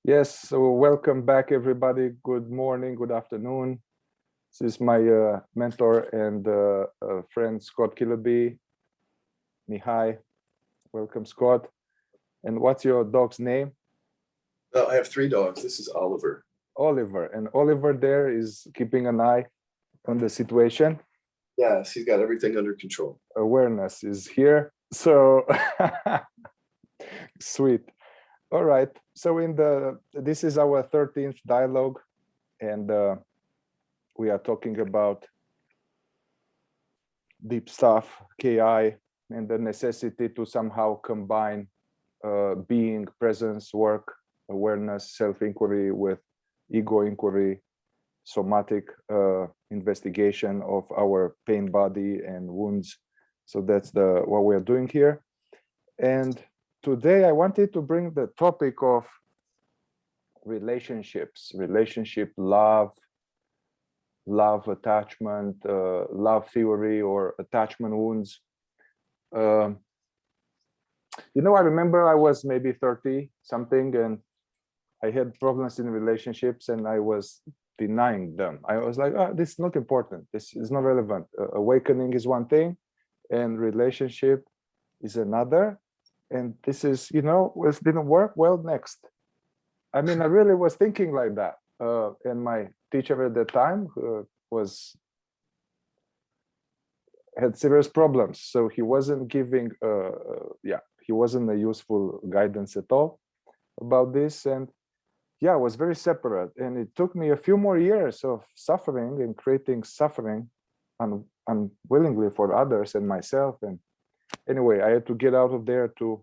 Yes, so welcome back, everybody. Good morning, good afternoon. This is my mentor and friend, Scott Kiloby. Mihai, welcome, Scott. And what's your dog's name? I have 3 dogs. This is Oliver. Oliver. And Oliver there is keeping an eye on the situation. Yes, he's got everything under control. Awareness is here. So sweet. All right. So this is our 13th dialogue, and we are talking about deep stuff, KI, and the necessity to somehow combine being, presence, work, awareness, self-inquiry with ego inquiry, somatic investigation of our pain body and wounds. So that's what we're doing here. And today I wanted to bring the topic of relationships, love, attachment, love theory, or attachment wounds. I remember I was maybe 30 something, and I had problems in relationships, and I was denying them. I was like, oh, this is not important. This is not relevant. Awakening is one thing, and relationship is another. And this is, it didn't work. Well, next. I mean, I really was thinking like that. And my teacher at the time had serious problems. So he wasn't giving, he wasn't a useful guidance at all about this. And yeah, I was very separate. And it took me a few more years of suffering and creating suffering unwillingly for others and myself. And anyway, I had to get out of there to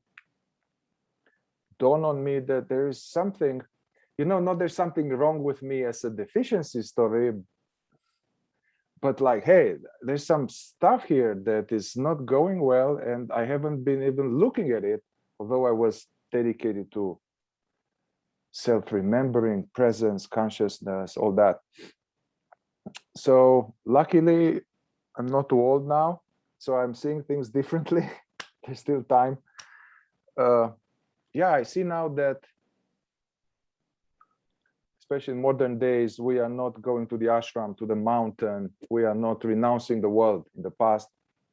dawn on me that there is something, not there's something wrong with me as a deficiency story, but like, hey, there's some stuff here that is not going well, and I haven't been even looking at it, although I was dedicated to self-remembering, presence, consciousness, all that. So luckily, I'm not too old now, so I'm seeing things differently. There's still time. I see now that, especially in modern days, we are not going to the ashram, to the mountain. We are not renouncing the world. In the past,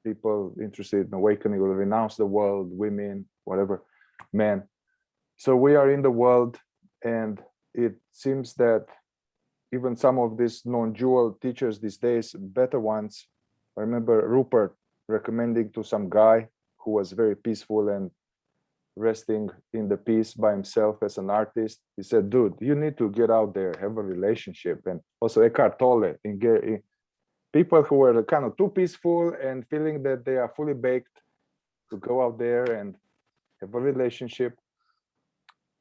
people interested in awakening will renounce the world, women, whatever, men. So we are in the world, and it seems that even some of these non-dual teachers these days, better ones, I remember Rupert recommending to some guy who was very peaceful and resting in the peace by himself as an artist. He said, dude, you need to get out there, have a relationship. And also Eckhart Tolle, people who were kind of too peaceful and feeling that they are fully baked, to go out there and have a relationship.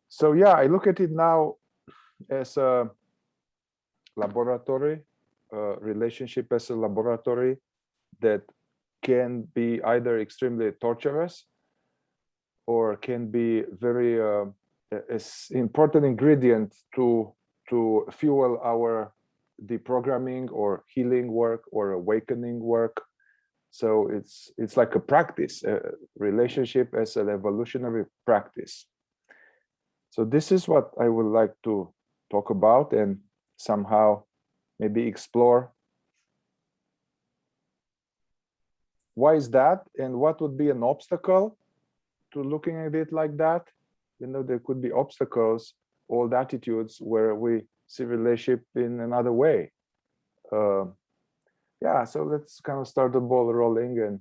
So yeah, I look at it now as a laboratory, relationship as a laboratory that can be either extremely torturous or can be very important ingredient to fuel our deprogramming or healing work or awakening work. So it's like a practice, a relationship as an evolutionary practice. So this is what I would like to talk about and somehow maybe explore. Why is that, and what would be an obstacle to looking at it like that? There could be obstacles, old attitudes where we see relationship in another way. So let's kind of start the ball rolling. And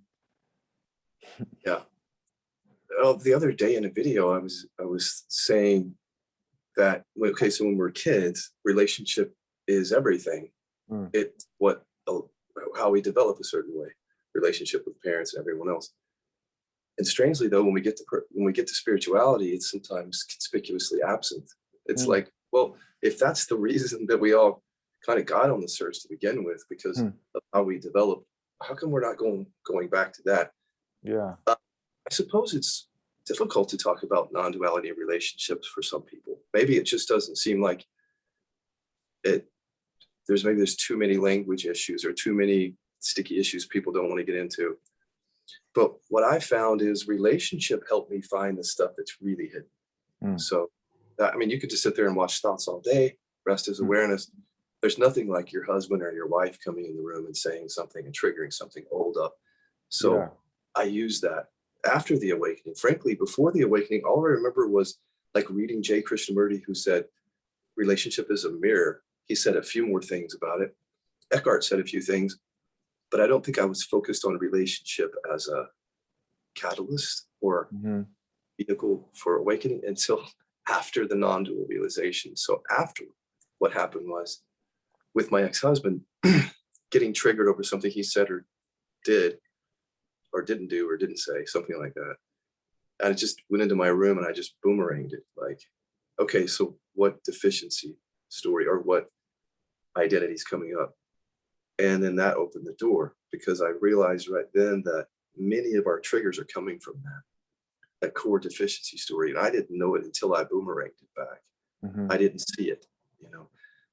yeah. The other day in a video, I was saying that, okay, so when we're kids, relationship is everything. It's how we develop a certain way, relationship with parents and everyone else. And strangely, though, when we get to spirituality, it's sometimes conspicuously absent. It's like, well, if that's the reason that we all kind of got on the search to begin with, because of how we develop, how come we're not going back to that? Yeah, I suppose it's difficult to talk about non-duality relationships for some people. Maybe it just doesn't seem like it. There's too many language issues or too many sticky issues people don't want to get into. But what I found is relationship helped me find the stuff that's really hidden. So I mean, you could just sit there and watch thoughts all day. Rest is awareness. There's nothing like your husband or your wife coming in the room and saying something and triggering something old up. So I use that after the awakening. Frankly, before the awakening, all I remember was like reading J. Krishnamurti, who said, relationship is a mirror. He said a few more things about it. Eckhart said a few things, but I don't think I was focused on relationship as a catalyst or vehicle for awakening until after the non-dual realization. So after, what happened was, with my ex-husband, getting triggered over something he said or did, or didn't do, or didn't say, something like that. And I just went into my room and I just boomeranged it, like, okay, so what deficiency story or what identity is coming up? And then that opened the door, because I realized right then that many of our triggers are coming from that core deficiency story. And I didn't know it until I boomeranged it back. I didn't see it, you know.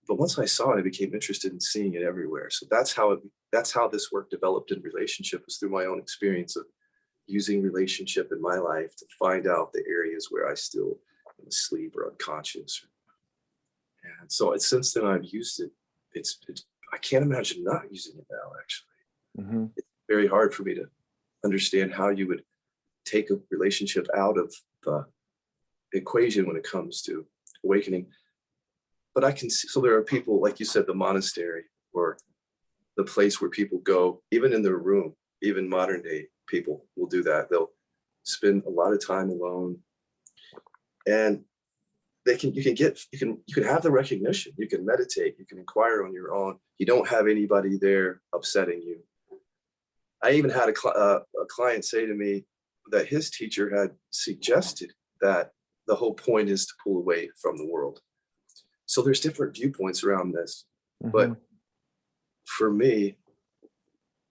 But once I saw it, I became interested in seeing it everywhere. So that's how this work developed in relationship, was through my own experience of using relationship in my life to find out the areas where I still am asleep or unconscious. And so since then I've used it. It's I can't imagine not using it now, actually. It's very hard for me to understand how you would take a relationship out of the equation when it comes to awakening. But I can see, so there are people, like you said, the monastery or the place where people go, even in their room, even modern day people will do that. They'll spend a lot of time alone, and you can have the recognition, you can meditate, you can inquire on your own. You don't have anybody there upsetting you. I even had a client say to me that his teacher had suggested that the whole point is to pull away from the world. So there's different viewpoints around this, but for me,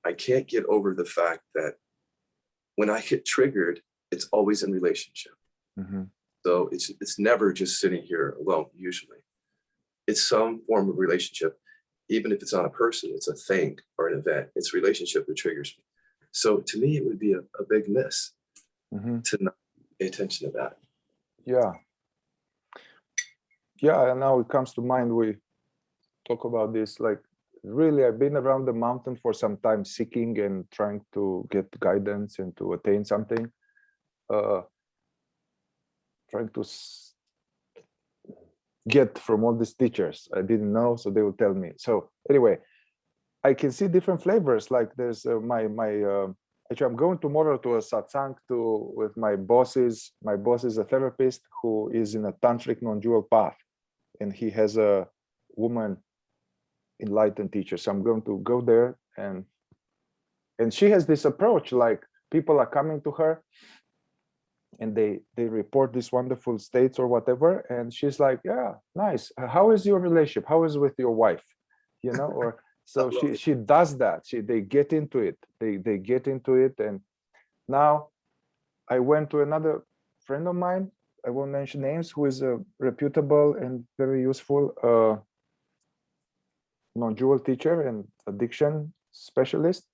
I can't get over the fact that when I get triggered, it's always in relationship. So it's never just sitting here alone. Usually it's some form of relationship. Even if it's not a person, it's a thing or an event. It's relationship that triggers me. So to me, it would be a big miss to not pay attention to that. And now it comes to mind, we talk about this, like, really, I've been around the mountain for some time, seeking and trying to get guidance and to attain something, trying to get from all these teachers I didn't know, so they will tell me. So anyway, I can see different flavors. Like there's actually, I'm going tomorrow to a satsang with my bosses. My boss is a therapist who is in a tantric non-dual path, and he has a woman enlightened teacher. So I'm going to go there, and she has this approach, like people are coming to her and they report these wonderful states or whatever, and she's like, yeah, nice, how is your relationship, how is it with your wife, you know? Or so she does that. They get into it, they get into it. And now I went to another friend of mine, I won't mention names, who is a reputable and very useful non-dual teacher and addiction specialist.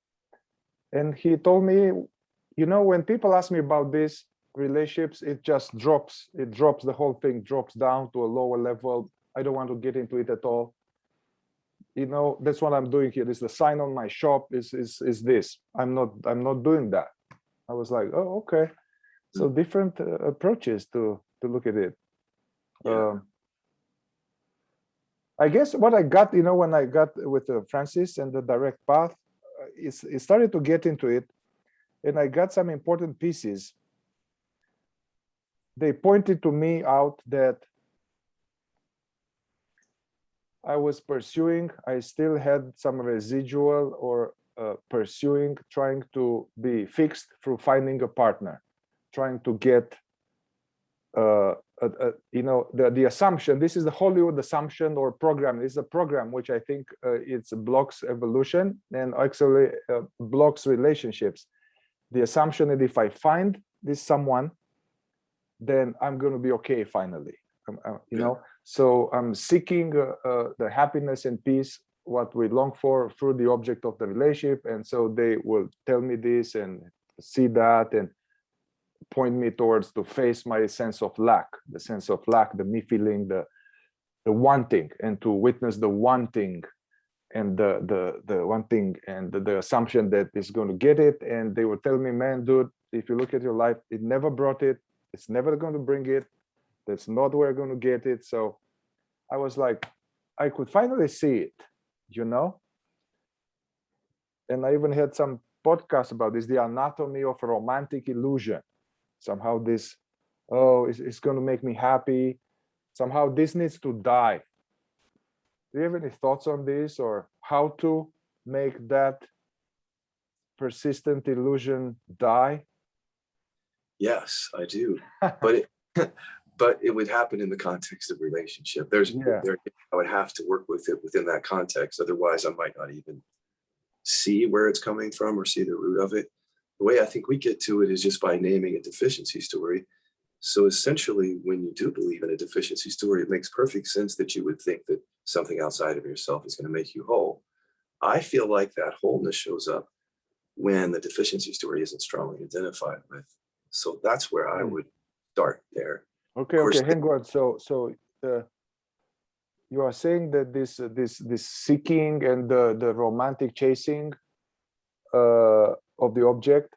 And he told me, you know, when people ask me about this relationships, it just drops, the whole thing drops down to a lower level. I don't want to get into it at all. You know, that's what I'm doing here. This is the sign on my shop is this. I'm not doing that. I was like, oh, okay. So different approaches to look at it. I guess what I got, you know, when I got with Francis and the direct path, it started to get into it, and I got some important pieces. They pointed to me out that I was pursuing, I still had some residual or pursuing, trying to be fixed through finding a partner, trying to get, you know, the assumption, this is the Hollywood assumption or program. This is a program which I think it blocks evolution and actually blocks relationships. The assumption that if I find this someone, then I'm going to be okay finally, you know. So I'm seeking the happiness and peace, what we long for, through the object of the relationship. And so they will tell me this and see that, and point me towards to face my sense of lack, the me feeling the wanting, and to witness the wanting and the wanting and the assumption that it's going to get it. And they would tell me, man, dude, if you look at your life, it never brought it. It's never going to bring it. That's not where you're going to get it. So I was like, I could finally see it, you know? And I even had some podcasts about this, the anatomy of a romantic illusion. Somehow this, oh, it's going to make me happy. Somehow this needs to die. Do you have any thoughts on this, or how to make that persistent illusion die? Yes, I do. But but it would happen in the context of relationship. I would have to work with it within that context. Otherwise, I might not even see where it's coming from or see the root of it. The way I think we get to it is just by naming a deficiency story. So essentially, when you do believe in a deficiency story, it makes perfect sense that you would think that something outside of yourself is going to make you whole. I feel like that wholeness shows up when the deficiency story isn't strongly identified with. So that's where I would start there. Okay, hang on. So you are saying that this seeking and the romantic chasing of the object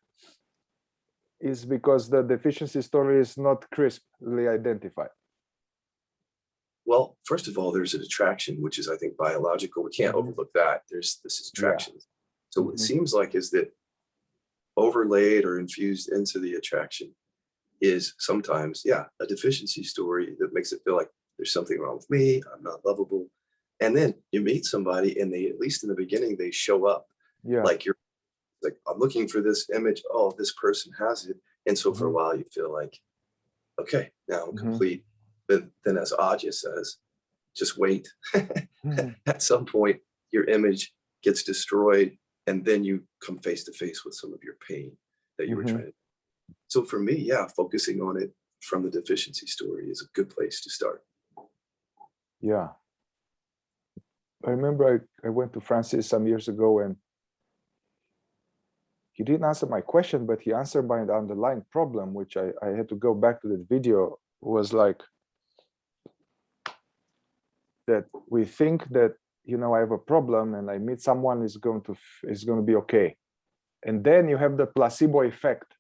is because the deficiency story is not crisply identified. Well, first of all, there's an attraction, which is, I think, biological. We can't overlook that. This is attraction. So what it seems like is that overlaid or infused into the attraction is sometimes, a deficiency story that makes it feel like there's something wrong with me, I'm not lovable. And then you meet somebody and they, at least in the beginning, they show up. Like you're like, I'm looking for this image. Oh, this person has it. And so for a while you feel like, okay, now I'm complete. But then as Algiu says, just wait. At some point, your image gets destroyed and then you come face to face with some of your pain that you were trying to. So for me, focusing on it from the deficiency story is a good place to start. Yeah. I remember I went to Francis some years ago and he didn't answer my question, but he answered my underlying problem, which I had to go back to the video, was like that we think that, you know, I have a problem and I meet someone is going to be okay. And then you have the placebo effect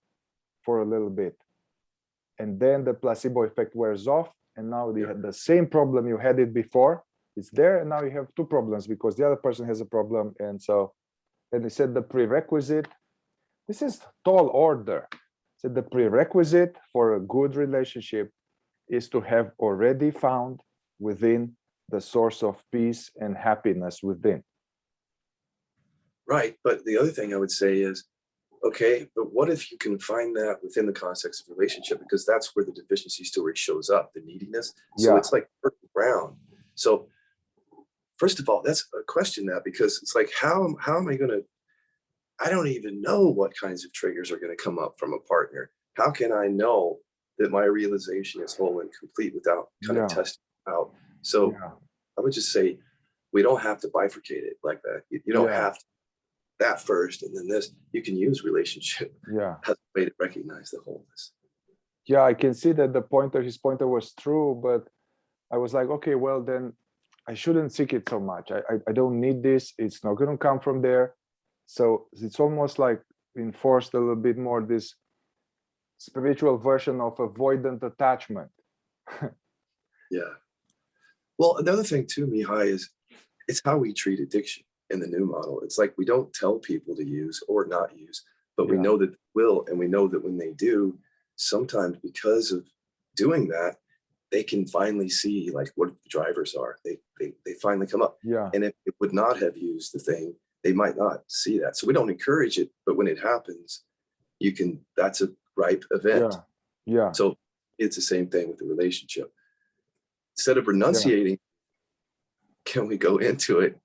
for a little bit. And then the placebo effect wears off. And now you had the same problem, you had it before, it's there, and now you have two problems because the other person has a problem. And so, and he said the prerequisite, this is tall order. So the prerequisite for a good relationship is to have already found within the source of peace and happiness within. Right. But the other thing I would say is, okay, but what if you can find that within the context of relationship? Because that's where the deficiency story shows up, the neediness. So it's like purple brown. So first of all, that's a question now, because it's like, how am I going to, I don't even know what kinds of triggers are going to come up from a partner. How can I know that my realization is whole and complete without kind of testing out? So I would just say, we don't have to bifurcate it like that. You don't have to that first and then this. You can use relationship as a way to recognize the wholeness. Yeah, I can see that his pointer was true, but I was like, okay, well then I shouldn't seek it so much. I don't need this. It's not going to come from there. So it's almost like enforced a little bit more this spiritual version of avoidant attachment. Well, another thing too, Mihai, is it's how we treat addiction in the new model. It's like we don't tell people to use or not use, but we know that they will, and we know that when they do, sometimes because of doing that, they can finally see like what the drivers are. They finally come up. And if they would not have used the thing, they might not see that. So we don't encourage it, but when it happens, you can, that's a ripe event. So it's the same thing with the relationship. Instead of renunciating, can we go into it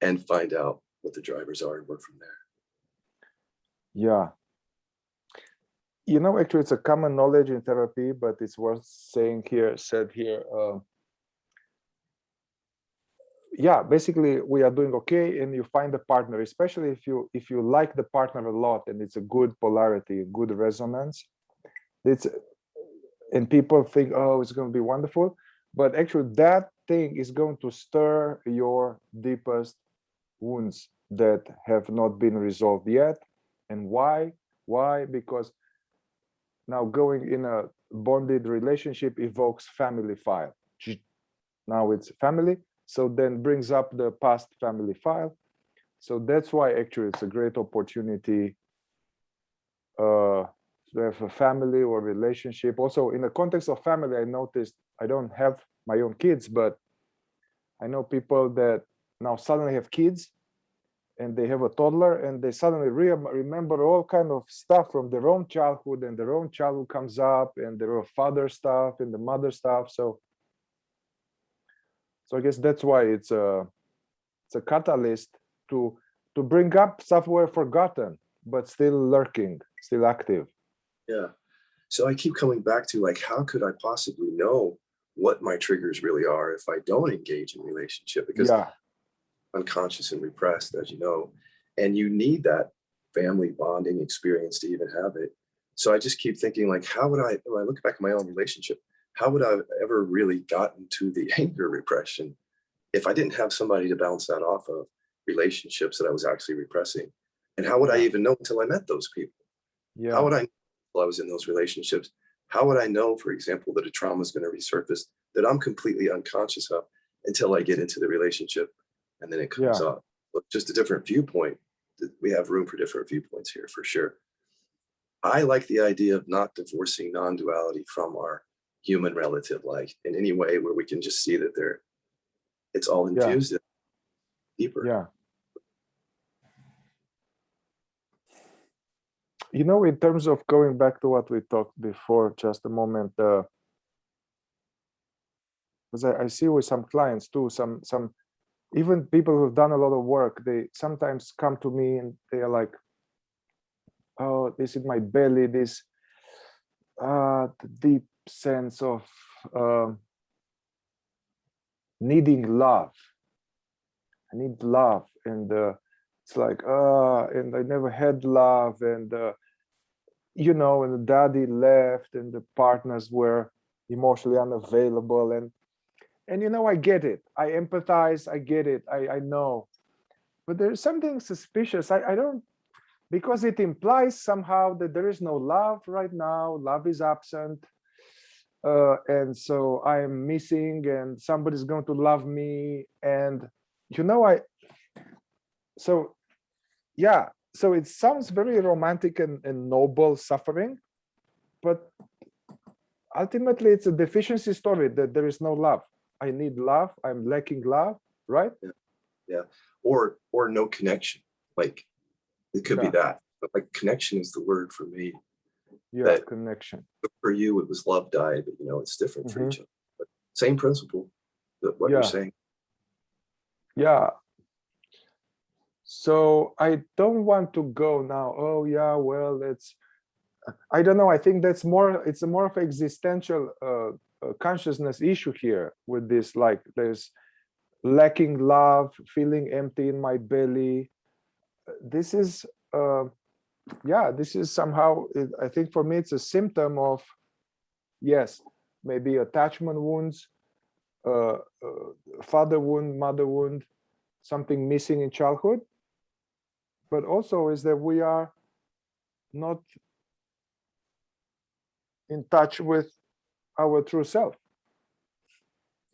and find out what the drivers are and work from there? You know, actually, it's a common knowledge in therapy, but it's worth said here. Basically, we are doing okay, and you find a partner, especially if you like the partner a lot, and it's a good polarity, good resonance. It's, and people think, oh, it's going to be wonderful, but actually that thing is going to stir your deepest wounds that have not been resolved yet. And why? Because now going in a bonded relationship evokes family file. Now it's family, so then brings up the past family file. So that's why actually it's a great opportunity to have a family or relationship. Also in the context of family, I noticed, I don't have my own kids, but I know people that now suddenly have kids and they have a toddler and they suddenly remember all kind of stuff from their own childhood, and their own childhood comes up, and their father stuff and the mother stuff. So I guess that's why it's a catalyst to bring up stuff were forgotten, but still lurking, still active. Yeah. So I keep coming back to, like, how could I possibly know what my triggers really are if I don't engage in relationship? Because unconscious and repressed, as you know, and you need that family bonding experience to even have it. So I just keep thinking, like, how would I, when I look back at my own relationship, how would I have ever really gotten to the anger repression if I didn't have somebody to bounce that off of, relationships that I was actually repressing? And how would I even know until I met those people? How would I know while I was in those relationships? How would I know, for example, that a trauma is going to resurface that I'm completely unconscious of until I get into the relationship, and then it comes up? Look, just a different viewpoint. We have room for different viewpoints here, for sure. I like the idea of not divorcing non-duality from our human relative, like in any way where we can just see that it's all infused deeper. Yeah. You know, in terms of going back to what we talked before, just a moment, because I see with some clients too, some even people who've done a lot of work, they sometimes come to me and they are like, oh, this is my belly, this the deep sense of needing love. I need love, and it's like, and I never had love, and you know, and the daddy left, and the partners were emotionally unavailable, and you know, I get it, I empathize, I get it, I know, but there's something suspicious. I don't, because it implies somehow that there is no love right now, love is absent, and so I am missing, and somebody's going to love me, and you know, so yeah, so it sounds very romantic and noble suffering, but ultimately it's a deficiency story, that there is no love. I need love, I'm lacking love, right? Yeah. Or no connection. Like, it could be that, but like connection is the word for me. That connection. For you, it was love died, but you know, it's different for each other. But same principle, that what you're saying. Yeah. So I don't want to go now, oh yeah, well, it's, I don't know, I think that's more, it's a more of existential consciousness issue here with this, like there's lacking love, feeling empty in my belly. This is yeah, this is somehow, I think for me it's a symptom of, yes, maybe attachment wounds, father wound, mother wound, something missing in childhood, but also is that we are not in touch with our true self.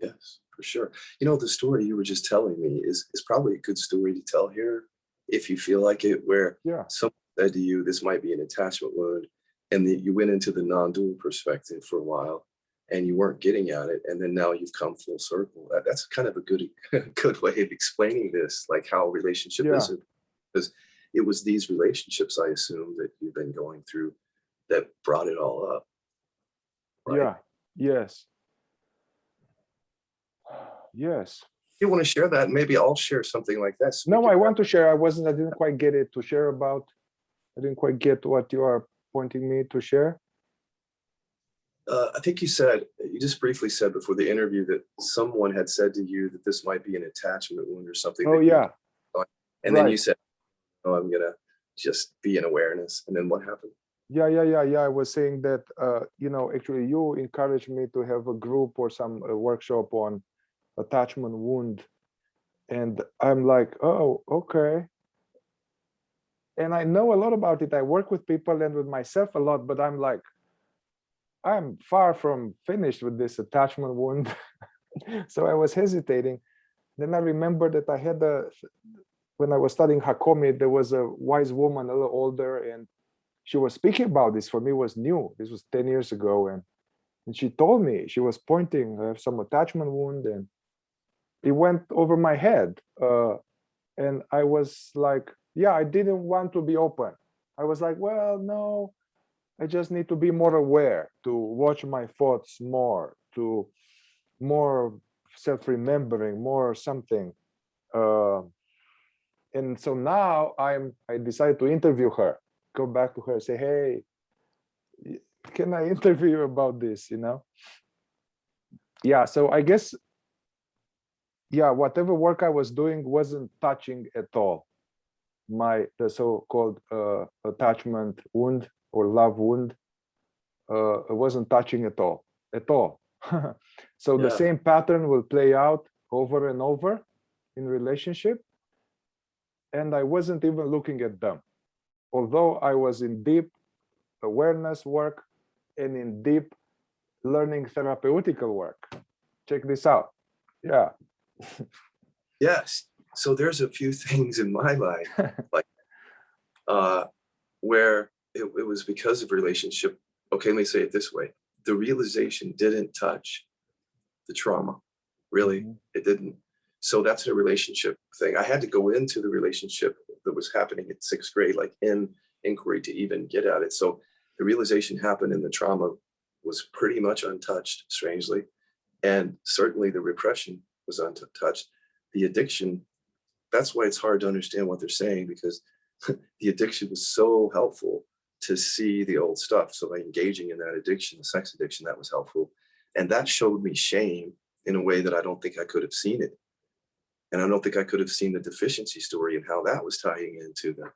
Yes, for sure. You know, the story you were just telling me is probably a good story to tell here, if you feel like it, where someone said to you, this might be an attachment wound, and that you went into the non-dual perspective for a while and you weren't getting at it, and then now you've come full circle. That's kind of a good way of explaining this, like how relationship is, because it was these relationships, I assume, that you've been going through that brought it all up. Right? Yes. You want to share that? Maybe I'll share something like that. No, I want to share. I didn't quite get it to share about. I didn't quite get what you are pointing me to share. I think you just briefly said before the interview that someone had said to you that this might be an attachment wound or something. Oh, yeah. And then you said, oh, I'm going to just be in awareness. And then what happened? Yeah. I was saying that, actually you encouraged me to have a group or some workshop on attachment wound. And I'm like, oh, okay. And I know a lot about it. I work with people and with myself a lot, but I'm like, I'm far from finished with this attachment wound. So I was hesitating. Then I remember that when I was studying Hakomi, there was a wise woman, a little older, and she was speaking about this. For me, it was new. This was 10 years ago. And she told me, she was pointing, I have some attachment wound, and it went over my head. And I was like, yeah, I didn't want to be open. I was like, well, no, I just need to be more aware, to watch my thoughts more, to more self-remembering, more something. And so now I decided to interview her, go back to her, say, hey, can I interview you about this, Yeah, so I guess, yeah, whatever work I was doing wasn't touching at all the so-called attachment wound or love wound. It wasn't touching at all. So the Yeah. same pattern will play out over and over in relationship, and I wasn't even looking at them, although I was in deep awareness work and in deep learning therapeutical work. Check this out. Yeah. Yes. So there's a few things in my life, like where it was because of relationship. Okay, let me say it this way. The realization didn't touch the trauma. Really, it didn't. So that's a relationship thing. I had to go into the relationship that was happening in 6th grade, like in inquiry, to even get at it. So the realization happened and the trauma was pretty much untouched, strangely. And certainly the repression was untouched. The addiction, that's why it's hard to understand what they're saying, because the addiction was so helpful to see the old stuff. So by engaging in that addiction, the sex addiction, that was helpful. And that showed me shame in a way that I don't think I could have seen it. And I don't think I could have seen the deficiency story and how that was tying into the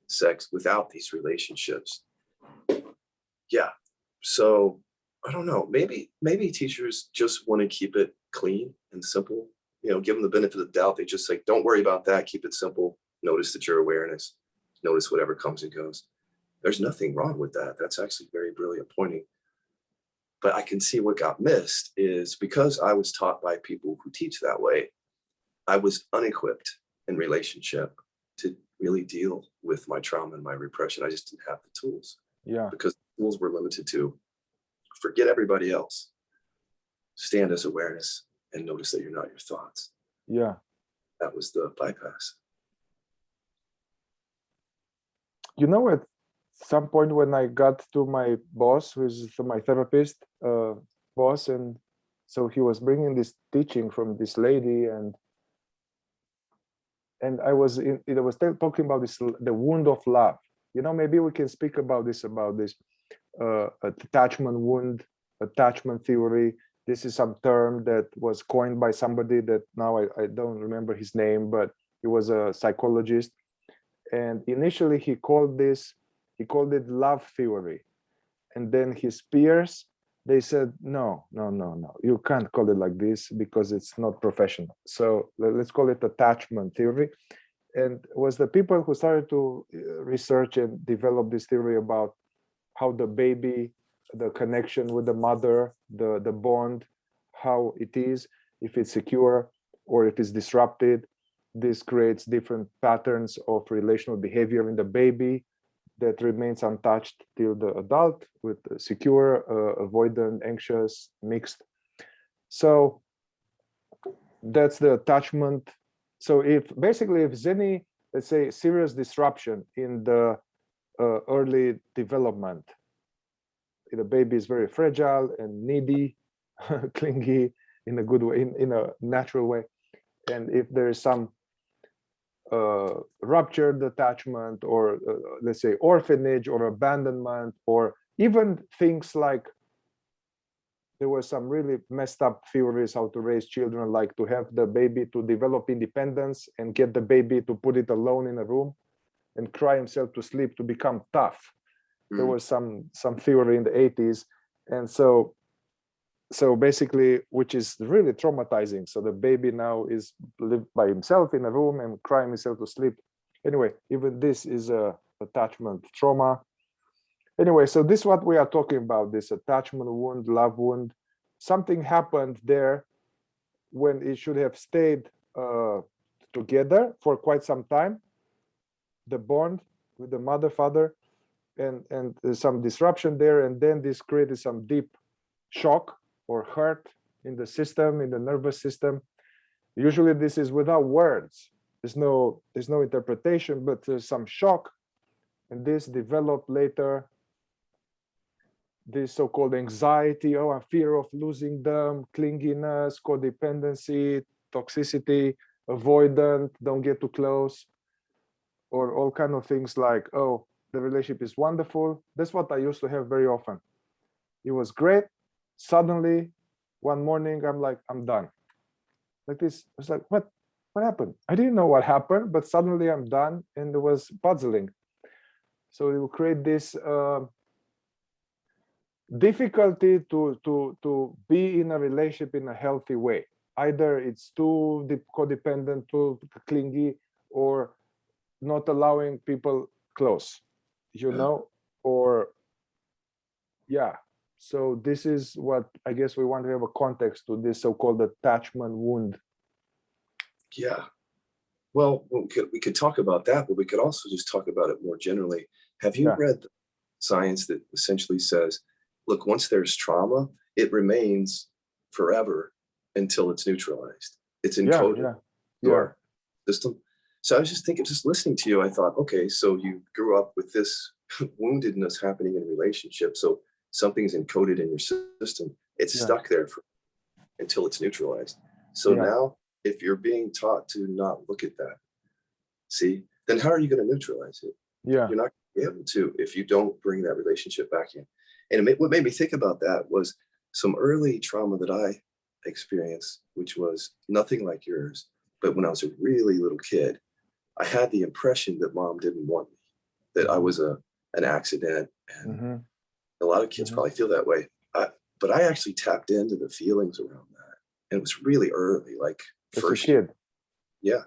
sex without these relationships. Yeah. So I don't know, maybe teachers just want to keep it clean and simple, give them the benefit of the doubt. They just say, don't worry about that. Keep it simple. Notice that your awareness, notice whatever comes and goes. There's nothing wrong with that. That's actually very brilliant pointing. But I can see what got missed is because I was taught by people who teach that way, I was unequipped in relationship to really deal with my trauma and my repression. I just didn't have the tools. Yeah. Because the tools were limited to forget everybody else, stand as awareness, and notice that you're not your thoughts. Yeah. That was the bypass. At some point when I got to my boss, who's my therapist boss, and so he was bringing this teaching from this lady, and I was talking about this, the wound of love. Maybe we can speak about this attachment wound, attachment theory. This is some term that was coined by somebody that now I don't remember his name, but he was a psychologist. And initially he called it love theory. And then his peers, they said, no, you can't call it like this because it's not professional. So let's call it attachment theory. And it was the people who started to research and develop this theory about how the baby, the connection with the mother, the bond, how it is, if it's secure or if it's disrupted. This creates different patterns of relational behavior in the baby that remains untouched till the adult, with secure, avoidant, anxious, mixed. So that's the attachment. So if there's any, let's say, serious disruption in the early development, the baby is very fragile and needy, clingy in a good way, in a natural way. And if there is some ruptured attachment, or let's say orphanage or abandonment, or even things like, there were some really messed up theories how to raise children, like to have the baby to develop independence and get the baby to put it alone in a room and cry himself to sleep to become tough. There was some theory in the 80s. And so basically, which is really traumatizing. So the baby now is live by himself in a room and crying himself to sleep. Anyway, even this is a attachment trauma. Anyway, so this is what we are talking about, this attachment wound, love wound. Something happened there when it should have stayed together for quite some time, the bond with the mother, father, and there's some disruption there. And then this created some deep shock or hurt in the system, in the nervous system. Usually this is without words. There's no interpretation, but there's some shock. And this developed later, this so-called anxiety, a fear of losing them, clinginess, codependency, toxicity, avoidant, don't get too close, or all kind of things like, oh, the relationship is wonderful. That's what I used to have very often. It was great. Suddenly, one morning, I'm like, I'm done. Like this, I was like, what happened? I didn't know what happened, but suddenly I'm done, and it was puzzling. So it will create this difficulty to be in a relationship in a healthy way. Either it's too codependent, too clingy, or not allowing people close, you know, or yeah. So this is what I guess we want to have a context to this so-called attachment wound. Yeah. Well, we could talk about that, but we could also just talk about it more generally. Have you read the science that essentially says, look, once there's trauma, it remains forever until it's neutralized. It's encoded in our system. So I was just thinking, just listening to you, I thought, okay, so you grew up with this woundedness happening in a relationship. So something's encoded in your system. It's stuck there until it's neutralized. So now, if you're being taught to not look at that, see, then how are you going to neutralize it? Yeah. You're not going to be able to if you don't bring that relationship back in. And what made me think about that was some early trauma that I experienced, which was nothing like yours. But when I was a really little kid, I had the impression that mom didn't want me, that I was an accident. And a lot of kids probably feel that way. But I actually tapped into the feelings around that. And it was really early, like first kid. Yeah.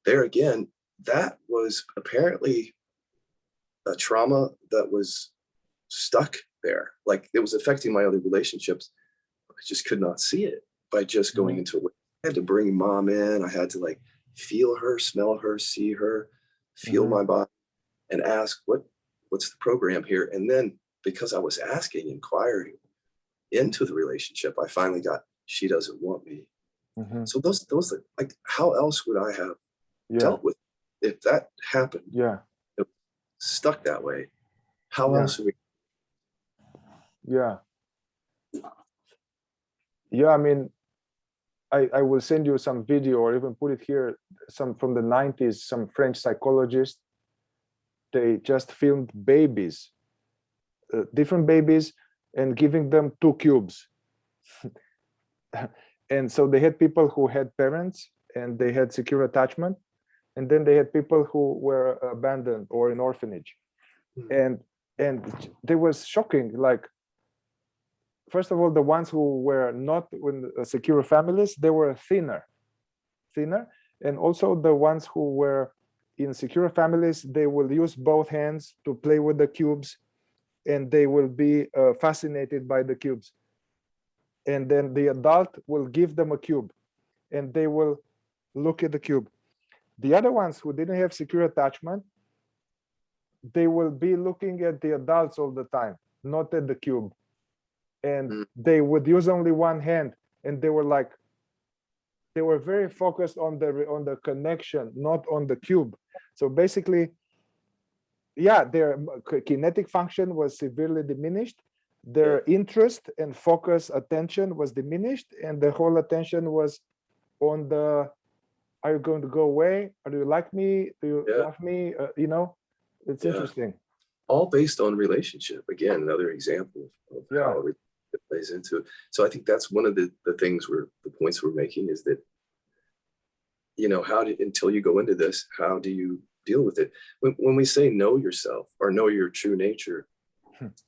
There again, that was apparently a trauma that was stuck there. Like it was affecting my other relationships. I just could not see it by just going into it. I had to bring mom in. I had to like feel her, smell her, see her, feel my body, and ask what's the program here. And then because I was asking, inquiring into the relationship, I finally got, she doesn't want me. So those like, how else would I have dealt with it if that happened? Yeah. It was stuck that way. How else would we? Yeah. Yeah, I mean, I will send you some video or even put it here, some from the 90s, some French psychologists, they just filmed babies, different babies, and giving them 2 cubes. And so they had people who had parents and they had secure attachment. And then they had people who were abandoned or in orphanage. And they was shocking. Like, first of all, the ones who were not in secure families, they were thinner. And also the ones who were in secure families, they will use both hands to play with the cubes, and they will be fascinated by the cubes. And then the adult will give them a cube, and they will look at the cube. The other ones who didn't have secure attachment, they will be looking at the adults all the time, not at the cube. And they would use only one hand, and they were very focused on the connection, not on the cube. So basically, yeah, their kinetic function was severely diminished. Their interest and focus, attention was diminished, and the whole attention was on the, are you going to go away? Or do you like me? Do you love me? You know, it's interesting. All based on relationship. Again, another example of how it plays into it. So I think that's one of the things the points we're making is that, you know, until you go into this, how do you deal with it. When we say know yourself or know your true nature,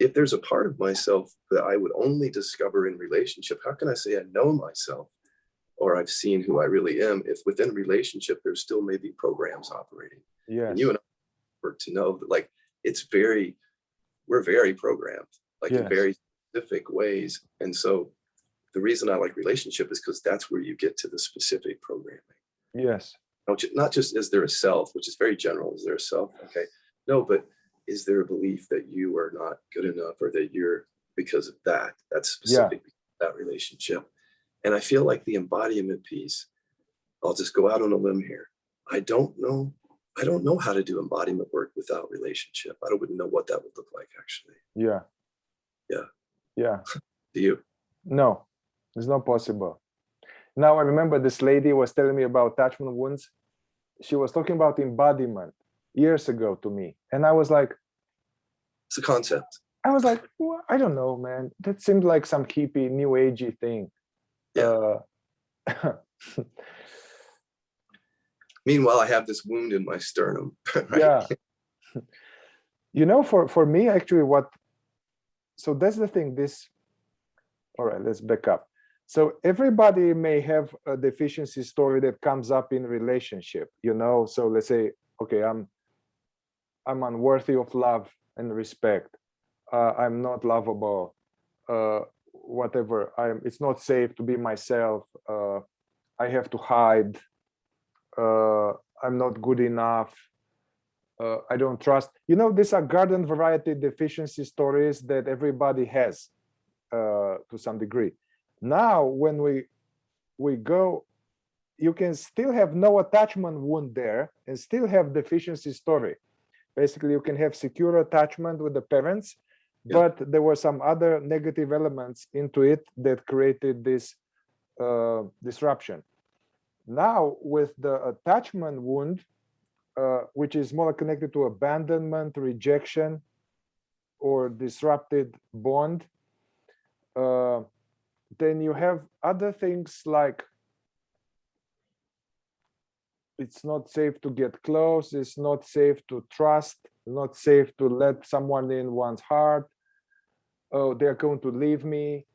if there's a part of myself that I would only discover in relationship, how can I say I know myself or I've seen who I really am if within relationship there's still maybe programs operating? Yes. And you and I work to know that, like, we're very programmed, like, Yes. in very specific ways. And so the reason I like relationship is because that's where you get to the specific programming. Yes. Not just is there a self, which is very general, is there a self? Okay. No, but is there a belief that you are not good enough, or that you're, because of that's specific, to that relationship? And I feel like the embodiment piece, I'll just go out on a limb here. I don't know how to do embodiment work without relationship. I wouldn't know what that would look like, actually. Yeah. Yeah. Yeah. Do you? No, it's not possible. Now I remember this lady was telling me about attachment wounds. She was talking about embodiment years ago to me. And I was like, it's a concept. I was like, well, I don't know, man. That seemed like some hippie, new agey thing. Yeah. Meanwhile, I have this wound in my sternum. Right? Yeah. You know, for me, actually, so that's the thing, all right, let's back up. So everybody may have a deficiency story that comes up in relationship, you know? So let's say, okay, I'm unworthy of love and respect. I'm not lovable, whatever. It's not safe to be myself. I have to hide. I'm not good enough. I don't trust. You know, these are garden variety deficiency stories that everybody has to some degree. Now, when we go, you can still have no attachment wound there and still have deficiency story. Basically, you can have secure attachment with the parents, but there were some other negative elements into it that created this disruption. Now, with the attachment wound, which is more connected to abandonment, rejection, or disrupted bond, then you have other things like it's not safe to get close, it's not safe to trust, not safe to let someone in one's heart. Oh, they're going to leave me.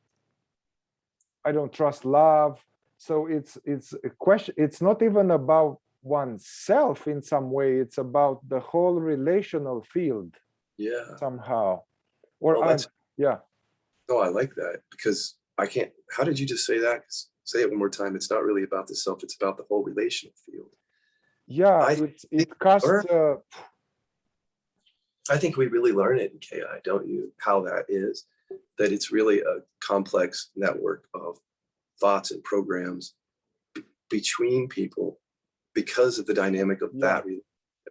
I don't trust love. So it's a question. It's not even about oneself in some way. It's about the whole relational field. Yeah. Somehow. Or well, yeah. No, I like that, because I can't. How did you just say that? Say it one more time. It's not really about the self. It's about the whole relational field. Yeah, it casts. I think we really learn it in KI, don't you? How that is, that it's really a complex network of thoughts and programs between people because of the dynamic of that.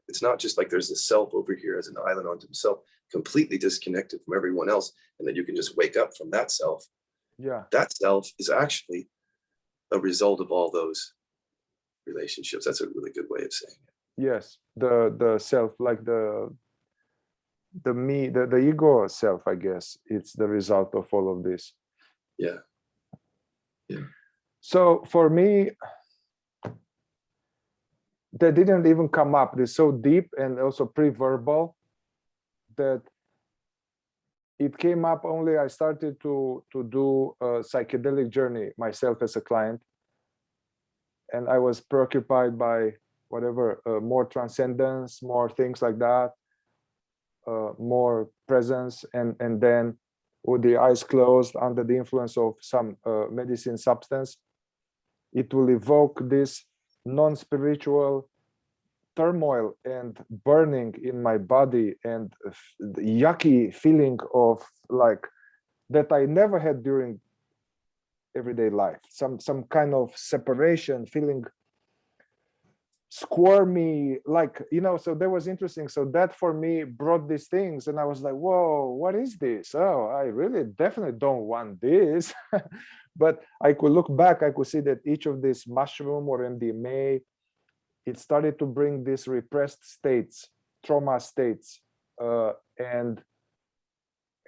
It's not just like there's a self over here as an island unto himself, completely disconnected from everyone else, and then you can just wake up from that self. Yeah. That self is actually a result of all those relationships. That's a really good way of saying it. Yes, the self, like the me, the ego self, I guess, it's the result of all of this. Yeah. Yeah. So for me, that didn't even come up. It's so deep and also pre-verbal that it came up only I started to do a psychedelic journey myself as a client. And I was preoccupied by whatever, more transcendence, more things like that, more presence. And then with the eyes closed under the influence of some medicine substance, it will evoke this non-spiritual turmoil and burning in my body and the yucky feeling of like that I never had during everyday life, some kind of separation, feeling squirmy, like, you know. So that was interesting. So that for me brought these things, and I was like, whoa, what is this? Oh, I really definitely don't want this. But I could look back, I could see that each of these mushroom or MDMA, it started to bring these repressed states, trauma states, and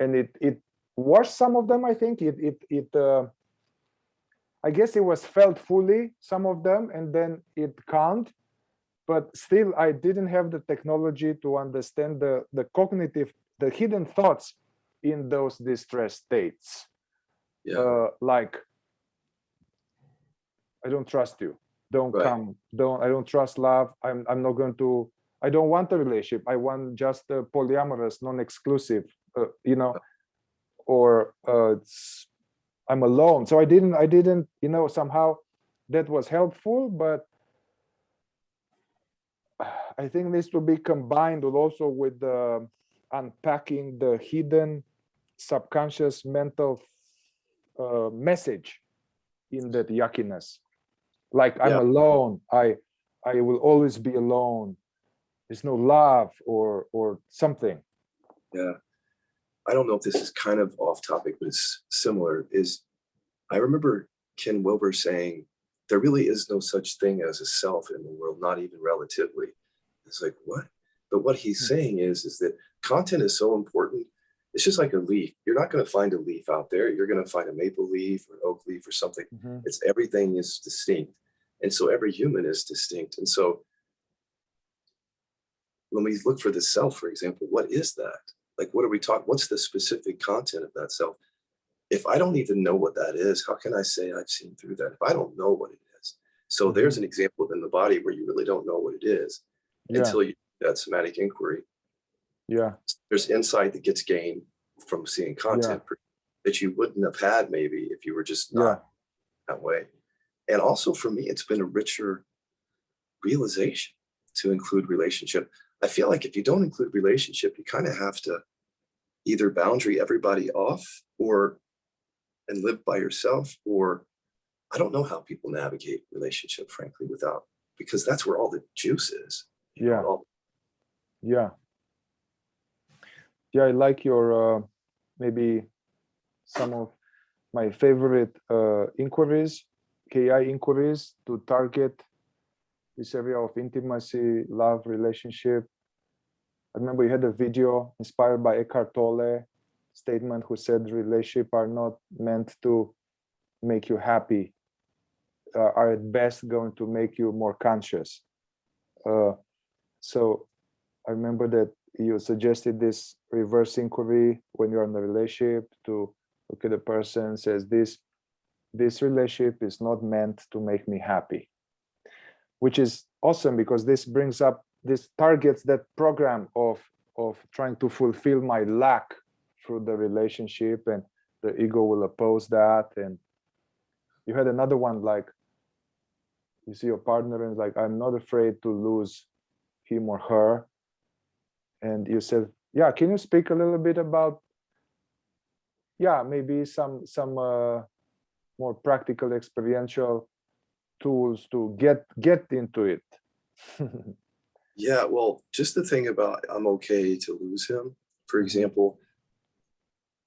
it washed some of them. I think I guess it was felt fully, some of them, and then it calmed. but still I didn't have the technology to understand the cognitive, the hidden thoughts in those distress states. Like, I don't trust you, don't come, I don't trust love, I'm not going to, I don't want a relationship, I want just a polyamorous, non-exclusive, you know, or I'm alone. So I didn't, you know, somehow that was helpful, but I think this will be combined with also with unpacking the hidden subconscious mental message in that yuckiness. Like, I'm alone, I will always be alone, there's no love or something. Yeah. I don't know if this is kind of off topic, but it's similar. I remember Ken Wilber saying, there really is no such thing as a self in the world, not even relatively. It's like, what? But what he's saying is that content is so important. It's just like a leaf. You're not going to find a leaf out there. You're going to find a maple leaf or an oak leaf or something. It's everything is distinct. And so every human is distinct. And so when we look for the self, for example, what is that? Like, what are we talking? What's the specific content of that self? If I don't even know what that is, how can I say I've seen through that if I don't know what it is? So there's an example in the body where you really don't know what it is until you do that somatic inquiry. There's insight that gets gained from seeing content that you wouldn't have had maybe if you were just not that way. And also for me, it's been a richer realization to include relationship. I feel like if you don't include relationship, you kind of have to either boundary everybody off and live by yourself, or I don't know how people navigate relationship, frankly, because that's where all the juice is. I like your maybe some of my favorite inquiries, KI inquiries, to target this area of intimacy, love, relationship. I remember you had a video inspired by Eckhart Tolle statement, who said relationships are not meant to make you happy, are at best going to make you more conscious. So I remember that you suggested this reverse inquiry when you're in a relationship, to look at the person and says, this relationship is not meant to make me happy, which is awesome, because this brings up, this targets that program of trying to fulfill my lack through the relationship, and the ego will oppose that. And you had another one, like, you see your partner and it's like, I'm not afraid to lose him or her. And you said, yeah, can you speak a little bit about, maybe some more practical experiential tools to get into it? Yeah, well, just the thing about I'm okay to lose him, for example,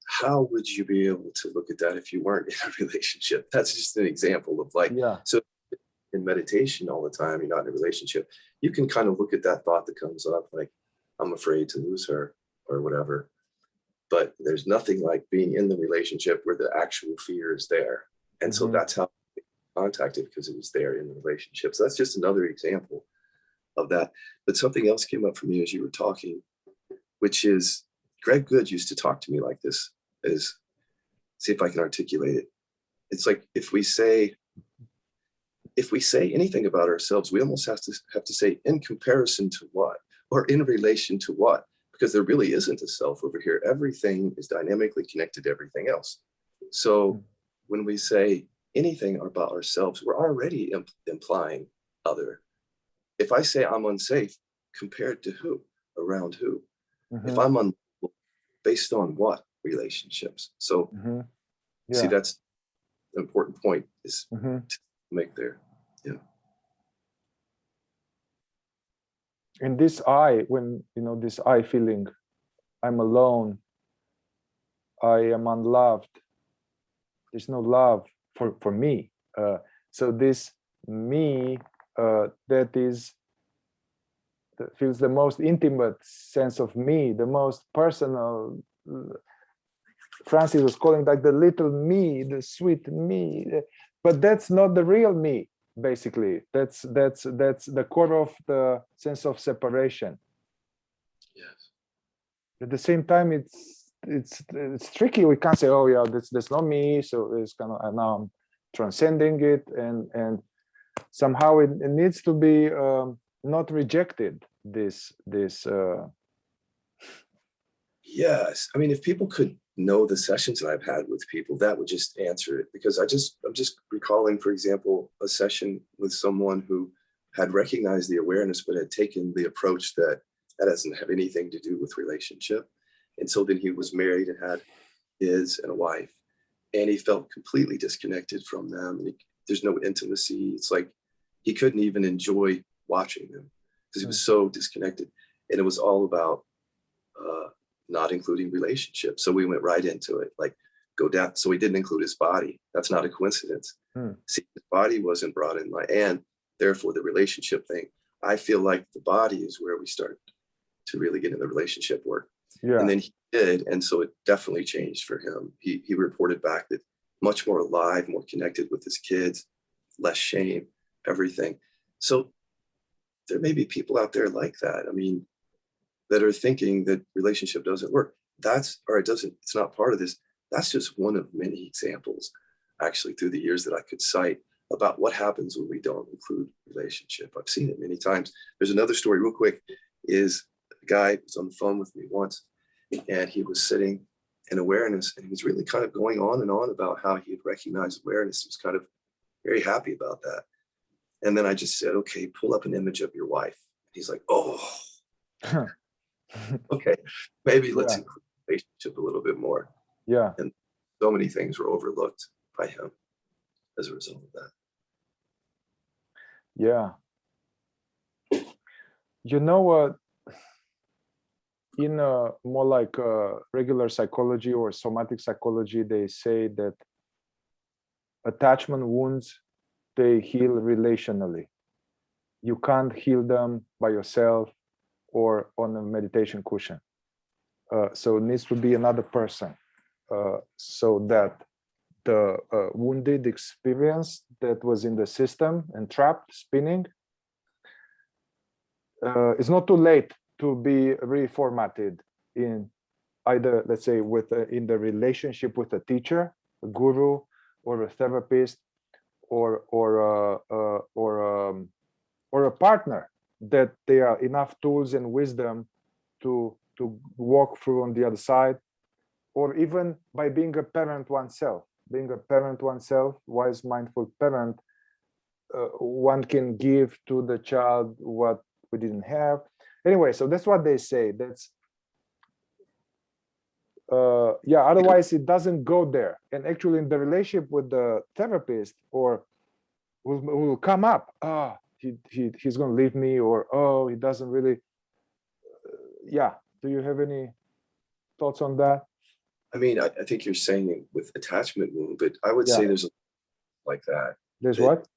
how would you be able to look at that if you weren't in a relationship? That's just an example of like, so in meditation all the time, you're not in a relationship, you can kind of look at that thought that comes up, like, I'm afraid to lose her or whatever. But there's nothing like being in the relationship where the actual fear is there. And so that's how I contacted, because it was there in the relationship. So that's just another example of that. But something else came up for me as you were talking, which is Greg Good used to talk to me like this, see if I can articulate it. It's like, if we say anything about ourselves, we almost have to say in comparison to what, or in relation to what, because there really isn't a self over here. Everything is dynamically connected to everything else. So when we say anything about ourselves, we're already implying other. If I say I'm unsafe, compared to who, around who? If I'm unsafe, based on what relationships? So see, that's the important point is to make there. And this I, when, this I feeling, I'm alone, I am unloved, there's no love for me. So this me, that feels the most intimate sense of me, the most personal. Francis was calling like the little me, the sweet me, but that's not the real me. basically. That's the core of the sense of separation. Yes. At the same time, it's tricky. We can't say, oh yeah, that's not me, so it's kind of, now I'm transcending it, and somehow it needs to be not rejected, this Yes, I mean, if people could know the sessions that I've had with people, that would just answer it. Because I'm just recalling, for example, a session with someone who had recognized the awareness, but had taken the approach that doesn't have anything to do with relationship. And so then he was married and had kids and a wife, and he felt completely disconnected from them. And there's no intimacy. It's like he couldn't even enjoy watching them because he was so disconnected. And it was all about not including relationships. So we went right into it, like go down. So we didn't include his body. That's not a coincidence. See, his body wasn't brought in, and therefore the relationship thing. I feel like the body is where we start to really get into the relationship work. Yeah. And then he did. And so it definitely changed for him. He reported back that much more alive, more connected with his kids, less shame, everything. So there may be people out there like that. I mean, that are thinking that relationship doesn't work. It's not part of this. That's just one of many examples, actually, through the years that I could cite about what happens when we don't include relationship. I've seen it many times. There's another story real quick, is a guy was on the phone with me once, and he was sitting in awareness, and he was really kind of going on and on about how he had recognized awareness. He was kind of very happy about that. And then I just said, okay, pull up an image of your wife. He's like, oh, okay, maybe let's include relationship a little bit more. Yeah. And so many things were overlooked by him as a result of that. Yeah. You know what? In more like regular psychology or somatic psychology, they say that attachment wounds, they heal relationally. You can't heal them by yourself or on a meditation cushion. So it needs to be another person, so that the wounded experience that was in the system and trapped, spinning, it's not too late to be reformatted in either, let's say, in the relationship with a teacher, a guru, or a therapist, or a partner, that there are enough tools and wisdom to walk through on the other side, or even by being a parent oneself. Being a parent oneself, wise, mindful parent, one can give to the child what we didn't have. Anyway, so that's what they say. That's yeah, otherwise it doesn't go there. And actually in the relationship with the therapist, or will come up, he's going to leave me, or he doesn't really, yeah. Do you have any thoughts on that? I mean, I think you're saying it with attachment wound, but I would say there's a like that. There's what?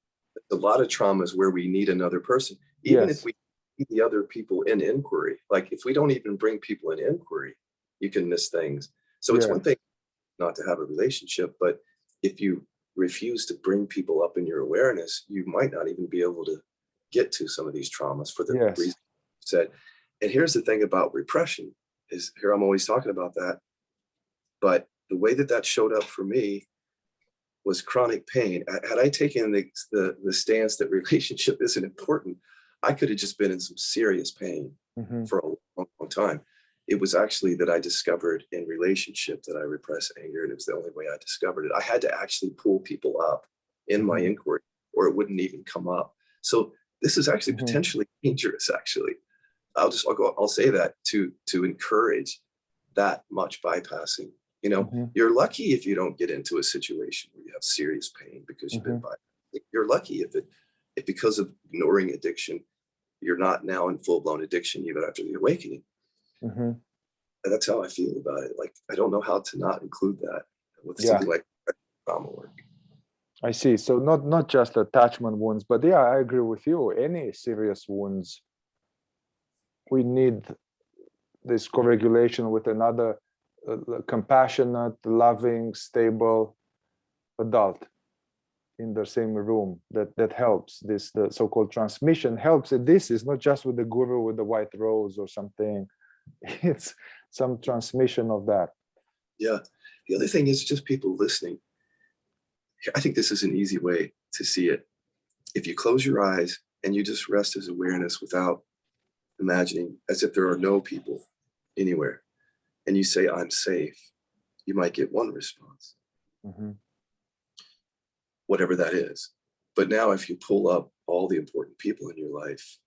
A lot of traumas where we need another person, even if we need the other people in inquiry. Like if we don't even bring people in inquiry, you can miss things. So it's one thing not to have a relationship, but if you refuse to bring people up in your awareness, you might not even be able to get to some of these traumas for the reason you said. And here's the thing about repression is, here I'm always talking about that, but the way that showed up for me was chronic pain. Had I taken the stance that relationship isn't important, I could have just been in some serious pain for a long, long time. It was actually that I discovered in relationship that I repress anger, and it was the only way I discovered it. I had to actually pull people up in my inquiry, or it wouldn't even come up. So this is actually potentially dangerous, actually. I'll say that to encourage that much bypassing. You know, you're lucky if you don't get into a situation where you have serious pain because you've been bypassing. You're lucky if because of ignoring addiction, you're not now in full-blown addiction even after the awakening. And that's how I feel about it. Like, I don't know how to not include that with something like trauma work. I see. So not just attachment wounds, but yeah, I agree with you. Any serious wounds, we need this co-regulation with another compassionate, loving, stable adult in the same room. That helps. This, the so-called transmission helps. And this is not just with the guru with the white rose or something. It's some transmission of that. Yeah. The other thing is just people listening. I think this is an easy way to see it. If you close your eyes and you just rest as awareness without imagining, as if there are no people anywhere, and you say, I'm safe, you might get one response, whatever that is. But now if you pull up all the important people in your life,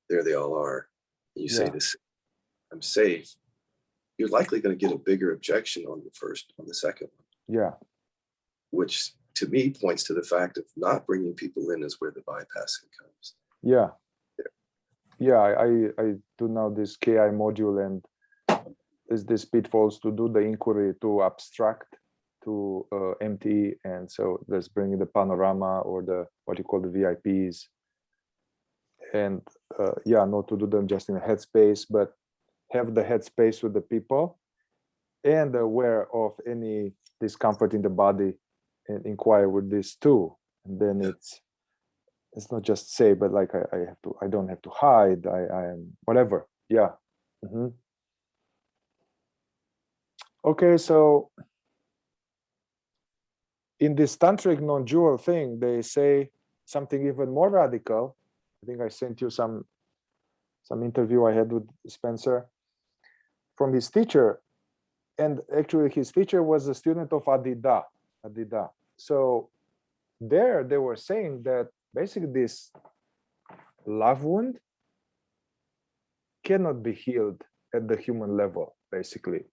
there they all are, and you say this, I'm safe, you're likely going to get a bigger objection on the second one. Yeah. Which to me points to the fact of not bringing people in is where the bypassing comes. Yeah. Yeah, I do now this KI module, and is this pitfalls to do the inquiry, to abstract, to empty, and so let's bring in the panorama or the what you call the VIPs, and not to do them just in a headspace, but have the headspace with the people, and aware of any discomfort in the body, and inquire with this too. And then it's not just say, but like I don't have to hide. I am whatever. Yeah. Okay, so in this tantric non-dual thing, they say something even more radical. I think I sent you some interview I had with Spencer from his teacher, and actually his teacher was a student of Adida. So there they were saying that basically this love wound cannot be healed at the human level. Basically,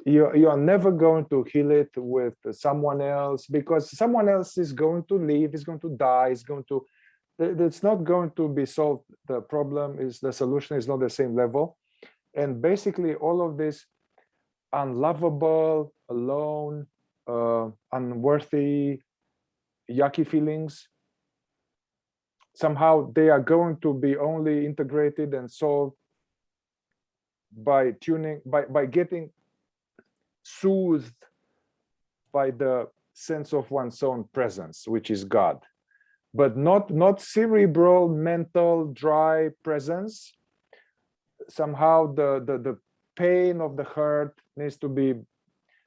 you are never going to heal it with someone else, because someone else is going to leave, is going to die, it's not going to be solved. The problem is, the solution is not the same level. And basically all of this unlovable, alone, unworthy, yucky feelings, somehow they are going to be only integrated and solved by getting soothed by the sense of one's own presence, which is God, but not cerebral, mental, dry presence. Somehow the pain of the hurt needs to be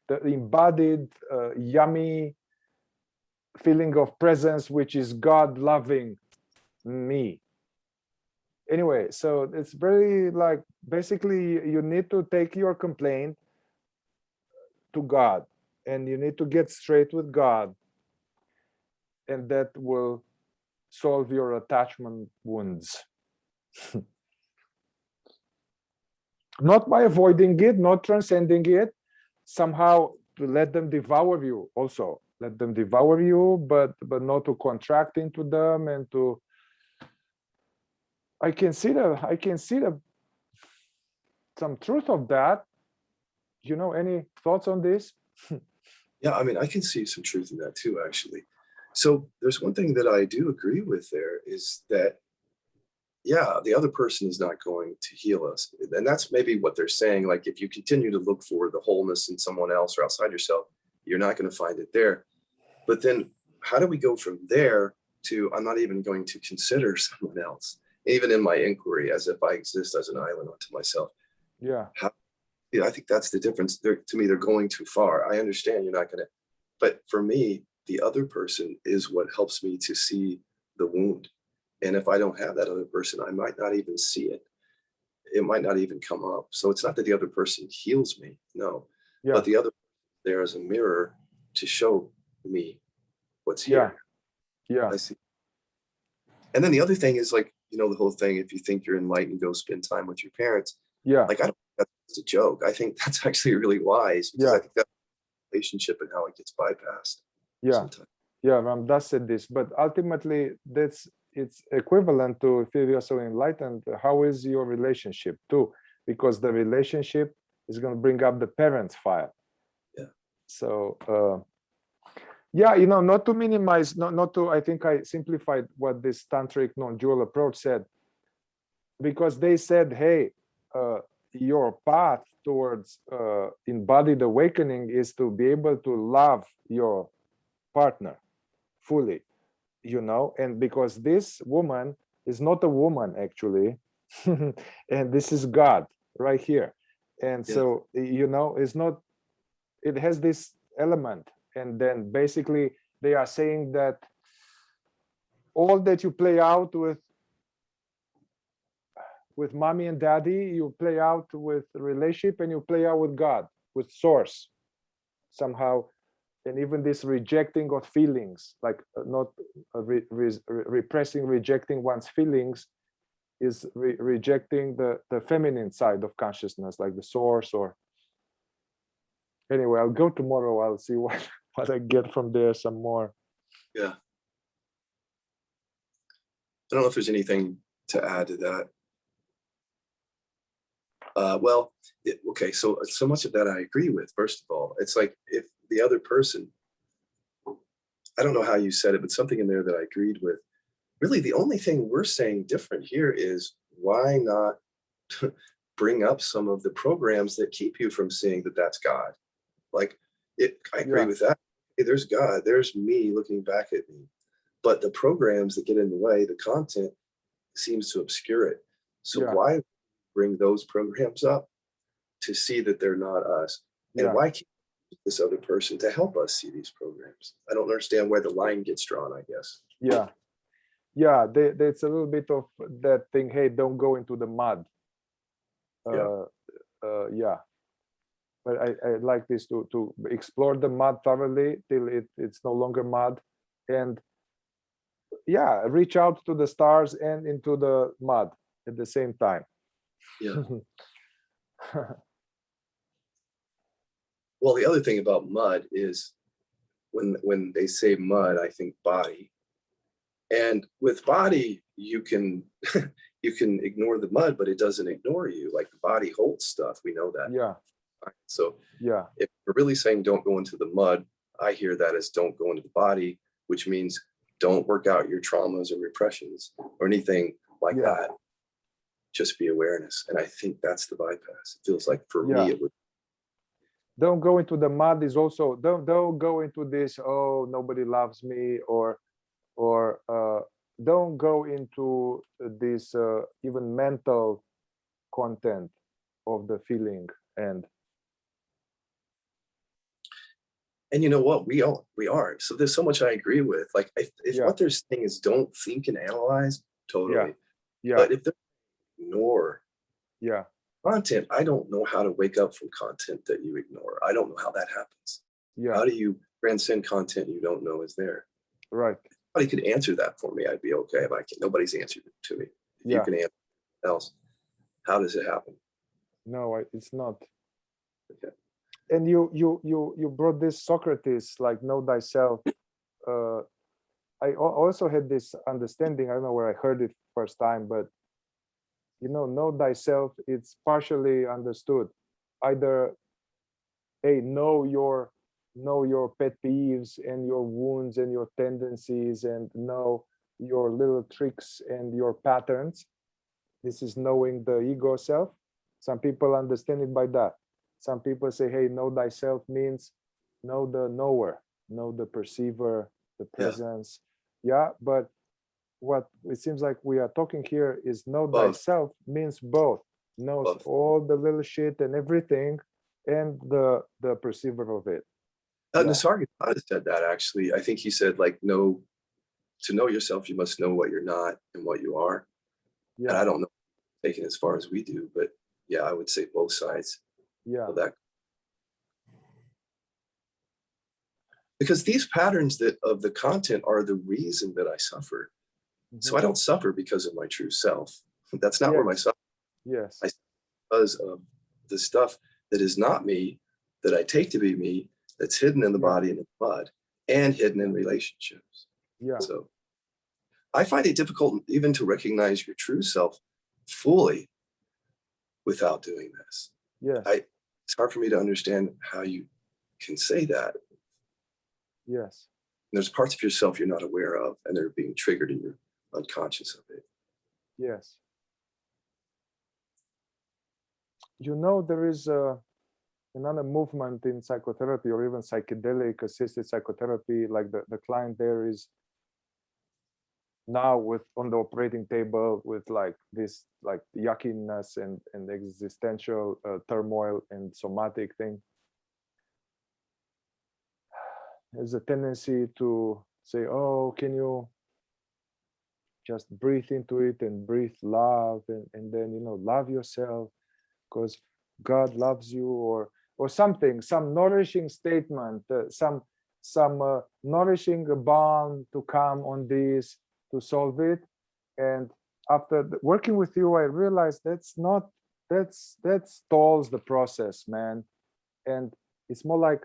the embodied, yummy feeling of presence, which is God loving me. Anyway, so it's very like, basically you need to take your complaint to God, and you need to get straight with God, and that will solve your attachment wounds. Not by avoiding it, not transcending it, somehow to let them devour you also. Let them devour you, but not to contract into them, and to I can see some truth of that. Any thoughts on this? Yeah, I mean, I can see some truth in that too, actually. So there's one thing that I do agree with there is that, yeah, the other person is not going to heal us. And that's maybe what they're saying. Like, if you continue to look for the wholeness in someone else or outside yourself, you're not going to find it there. But then how do we go from there to, I'm not even going to consider someone else, even in my inquiry, as if I exist as an island unto myself? Yeah. I think that's the difference. To me, they're going too far. I understand you're not going to, but for me, the other person is what helps me to see the wound. And if I don't have that other person, I might not even see it. It might not even come up. So it's not that the other person heals me, no, but the other there as a mirror to show me what's here. Yeah. I see. And then the other thing is, like, the whole thing, if you think you're enlightened, go spend time with your parents. Yeah. Like, I don't think that's a joke. I think that's actually really wise, because I think that relationship and how it gets bypassed. Sometimes. Yeah, Ram said this, but ultimately it's equivalent to, if you're so enlightened, how is your relationship too? Because the relationship is going to bring up the parents file. Yeah. So not to minimize, not to, I think I simplified what this tantric non-dual approach said, because they said, hey, your path towards embodied awakening is to be able to love your partner fully, you know, and because this woman is not a woman actually, and this is God right here. And Yeah. so, you know, it's not, it has this element. And then basically they are saying that all that you play out with mommy and daddy, you play out with relationship, and you play out with God, with source somehow. And even this rejecting of feelings, like not repressing, rejecting one's feelings, is rejecting the feminine side of consciousness, like the source. Or anyway, I'll go tomorrow, I'll see what I get from there some more. Yeah. I don't know if there's anything to add to that. Well, okay, so much of that I agree with. First of all, it's like if the other person, I don't know how you said it, but something in there that I agreed with. Really, the only thing we're saying different here is why not bring up some of the programs that keep you from seeing that that's God. Like, I agree with that. Hey, there's God, there's me looking back at me. But the programs that get in the way, the content seems to obscure it. So why bring those programs up to see that they're not us? And why keep this other person to help us see these programs? I don't understand where the line gets drawn, I guess. It's a little bit of that thing, hey, don't go into the mud. But I like this to explore the mud thoroughly till it's no longer mud, and reach out to the stars and into the mud at the same time. Well, the other thing about mud is when they say mud, I think body. And with body, you can you can ignore the mud, but it doesn't ignore you. Like the body holds stuff. We know that. So if we're really saying don't go into the mud, I hear that as don't go into the body, which means don't work out your traumas or repressions or anything like that. Just be awareness. And I think that's the bypass. It feels like for me it would. Don't go into the mud is also don't go into this, oh, nobody loves me, or don't go into this even mental content of the feeling. And you know what, we are. So there's so much I agree with. Like if what they're saying is don't think and analyze, totally. But if they ignore content, I don't know how to wake up from content that you ignore. I don't know how that happens. How do you transcend content you don't know is there? Right. If somebody could answer that for me, I'd be okay. If I can, nobody's answered it to me. If you can answer else, how does it happen? No, it's not. Okay. And you brought this Socrates, like know thyself. I also had this understanding, I don't know where I heard it first time, but you know thyself, it's partially understood. Either, hey, know your pet peeves and your wounds and your tendencies, and know your little tricks and your patterns. This is knowing the ego self. Some people understand it by that. Some people say, hey, know thyself means know the knower, know the perceiver, the presence. But what it seems like we are talking here is know thyself means both. Knows all the little shit and everything, and the perceiver of it. Nisargadatta said that actually. I think he said like to know yourself, you must know what you're not and what you are. And I don't know taken as far as we do, but I would say both sides of that. Because these patterns of the content are the reason that I suffer. So I don't suffer because of my true self. That's not where my suffering. I suffer because of the stuff that is not me, that I take to be me, that's hidden in the body and in the mud, and hidden in relationships. So I find it difficult even to recognize your true self fully without doing this. It's hard for me to understand how you can say that. There's parts of yourself you're not aware of, and they're being triggered and you're unconscious of it. You know, there is another movement in psychotherapy or even psychedelic assisted psychotherapy, like the client there is now with on the operating table with like this like yuckiness and existential turmoil and somatic thing. There's a tendency to say, oh, can you just breathe into it and breathe love and then, you know, love yourself because God loves you, or something, some nourishing statement, some nourishing balm to come on this to solve it. And after working with you, I realized that stalls the process, man. And it's more like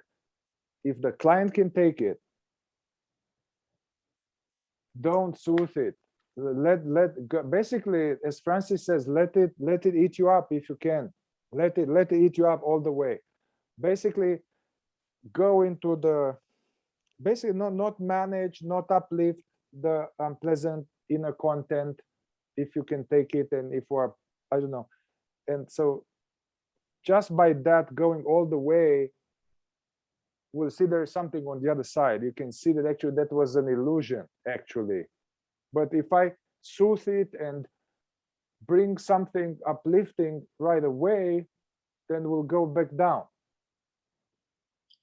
if the client can take it, don't soothe it. Basically, as Francis says, let it eat you up if you can. Let it eat you up all the way. Basically, go into the not manage, not uplift the unpleasant inner content if you can take it, and if we're, I don't know. And so just by that going all the way, we'll see there's something on the other side. You can see that actually that was an illusion, actually. But if I soothe it and bring something uplifting right away, then we'll go back down.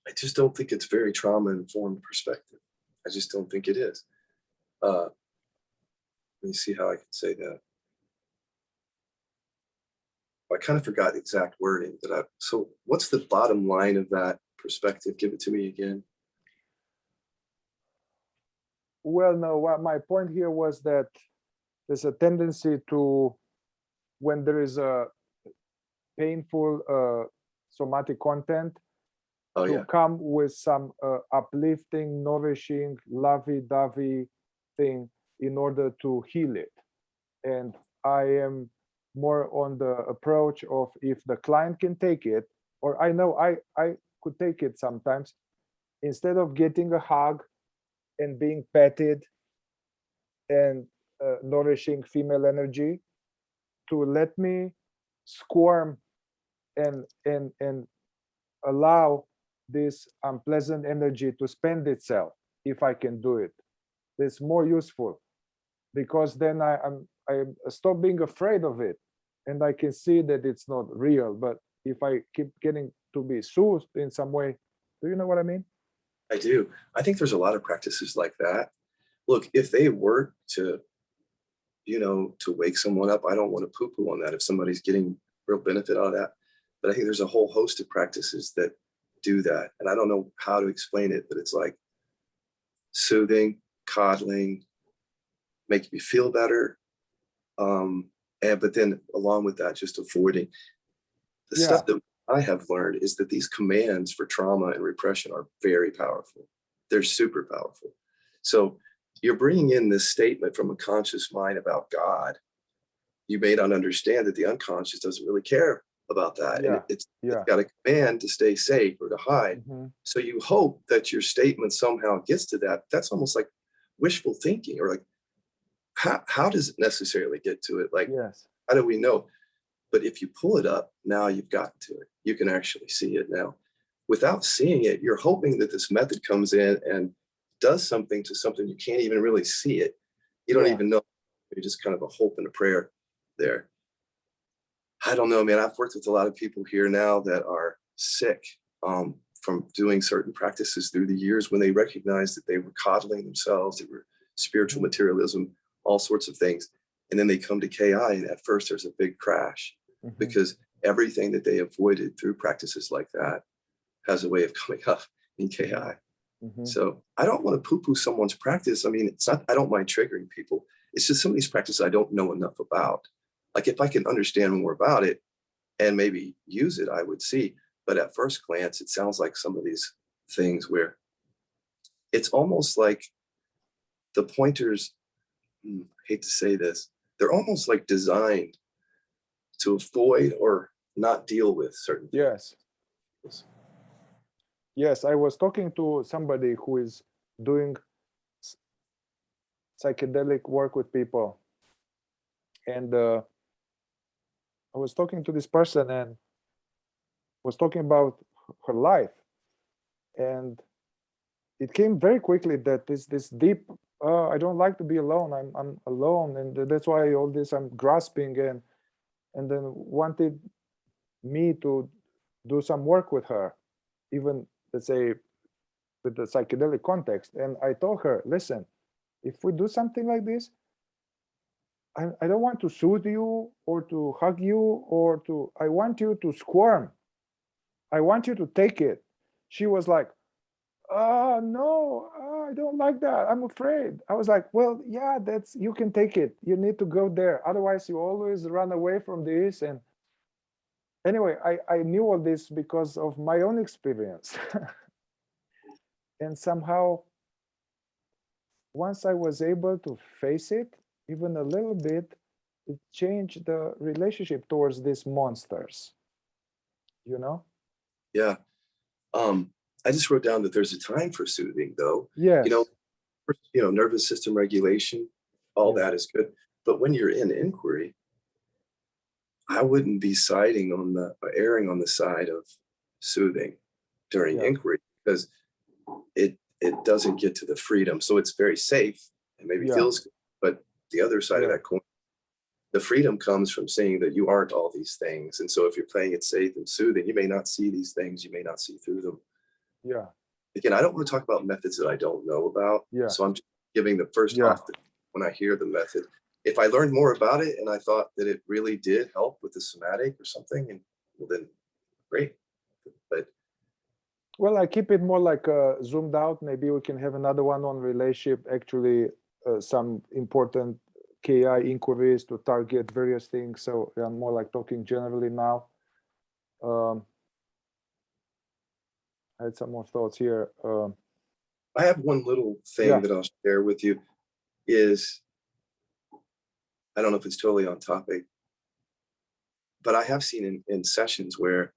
I just don't think it's very trauma-informed perspective. I just don't think it is. Let me see how I can say that. I kind of forgot the exact wording that so what's the bottom line of that perspective? Give it to me again. Well, no, what my point here was that there's a tendency to, when there is a painful somatic content, to come with some uplifting, nourishing, lovey-dovey thing in order to heal it. And I am more on the approach of if the client can take it, or I know I could take it sometimes, instead of getting a hug and being petted and nourishing female energy, to let me squirm and allow this unpleasant energy to spend itself, if I can do it. It's more useful, because then I stop being afraid of it, and I can see that it's not real. But if I keep getting to be soothed in some way, do you know what I mean? I do. I think there's a lot of practices like that. Look, if they work to, to wake someone up, I don't want to poo-poo on that if somebody's getting real benefit out of that. But I think there's a whole host of practices that do that. And I don't know how to explain it, but it's like soothing, coddling, make me feel better. But then along with that, just avoiding the stuff that I have learned is that these commands for trauma and repression are very powerful. They're super powerful. So you're bringing in this statement from a conscious mind about God. You may not understand that the unconscious doesn't really care about that. And it's got a command to stay safe or to hide. So you hope that your statement somehow gets to that. That's almost like wishful thinking, or like, how does it necessarily get to it? Like, how do we know? But if you pull it up, now you've gotten to it. You can actually see it now. Without seeing it, you're hoping that this method comes in and does something to something you can't even really see it. You don't even know. You're just kind of a hope and a prayer there. I don't know, man. I've worked with a lot of people here now that are sick from doing certain practices through the years, when they recognized that they were coddling themselves, they were spiritual materialism, all sorts of things. And then they come to KI, and at first there's a big crash because everything that they avoided through practices like that has a way of coming up in KI. So I don't want to poo-poo someone's practice. I mean, it's not, I don't mind triggering people. It's just some of these practices I don't know enough about. Like, if I can understand more about it and maybe use it, I would see. But at first glance, it sounds like some of these things where it's almost like the pointers, I hate to say this, they're almost like designed to avoid or not deal with certain things. Yes, I was talking to somebody who is doing psychedelic work with people, and I was talking to this person and was talking about her life. And it came very quickly that this deep, I don't like to be alone. I'm alone, and that's why all this I'm grasping, and then wanted me to do some work with her, even, let's say, with the psychedelic context. And I told her, listen, if we do something like this, I don't want to soothe you or to hug you or to, I want you to squirm. I want you to take it. She was like, oh no, I don't like that. I'm afraid. I was like, well, yeah, that's, you can take it. You need to go there. Otherwise you always run away from this. And anyway, I knew all this because of my own experience. And somehow, once I was able to face it, even a little bit, it changed the relationship towards these monsters, you know? Yeah. I just wrote down that there's a time for soothing, though. Yes. Nervous system regulation, all Yeah. that is good. But when you're in inquiry, I wouldn't be erring on the side of soothing during inquiry, because it doesn't get to the freedom. So it's very safe and maybe feels good, but the other side of that coin, the freedom comes from seeing that you aren't all these things. And so if you're playing it safe and soothing, you may not see these things, you may not see through them. Yeah. Again, I don't want to talk about methods that I don't know about. Yeah. So I'm just giving the first off when I hear the method. If I learned more about it and I thought that it really did help with the somatic or something, and well, then great. But well, I keep it more like zoomed out. Maybe we can have another one on relationship, actually some important KI inquiries to target various things. So I'm more like talking generally now. I had some more thoughts here. I have one little thing that I'll share with you is, I don't know if it's totally on topic, but I have seen in sessions where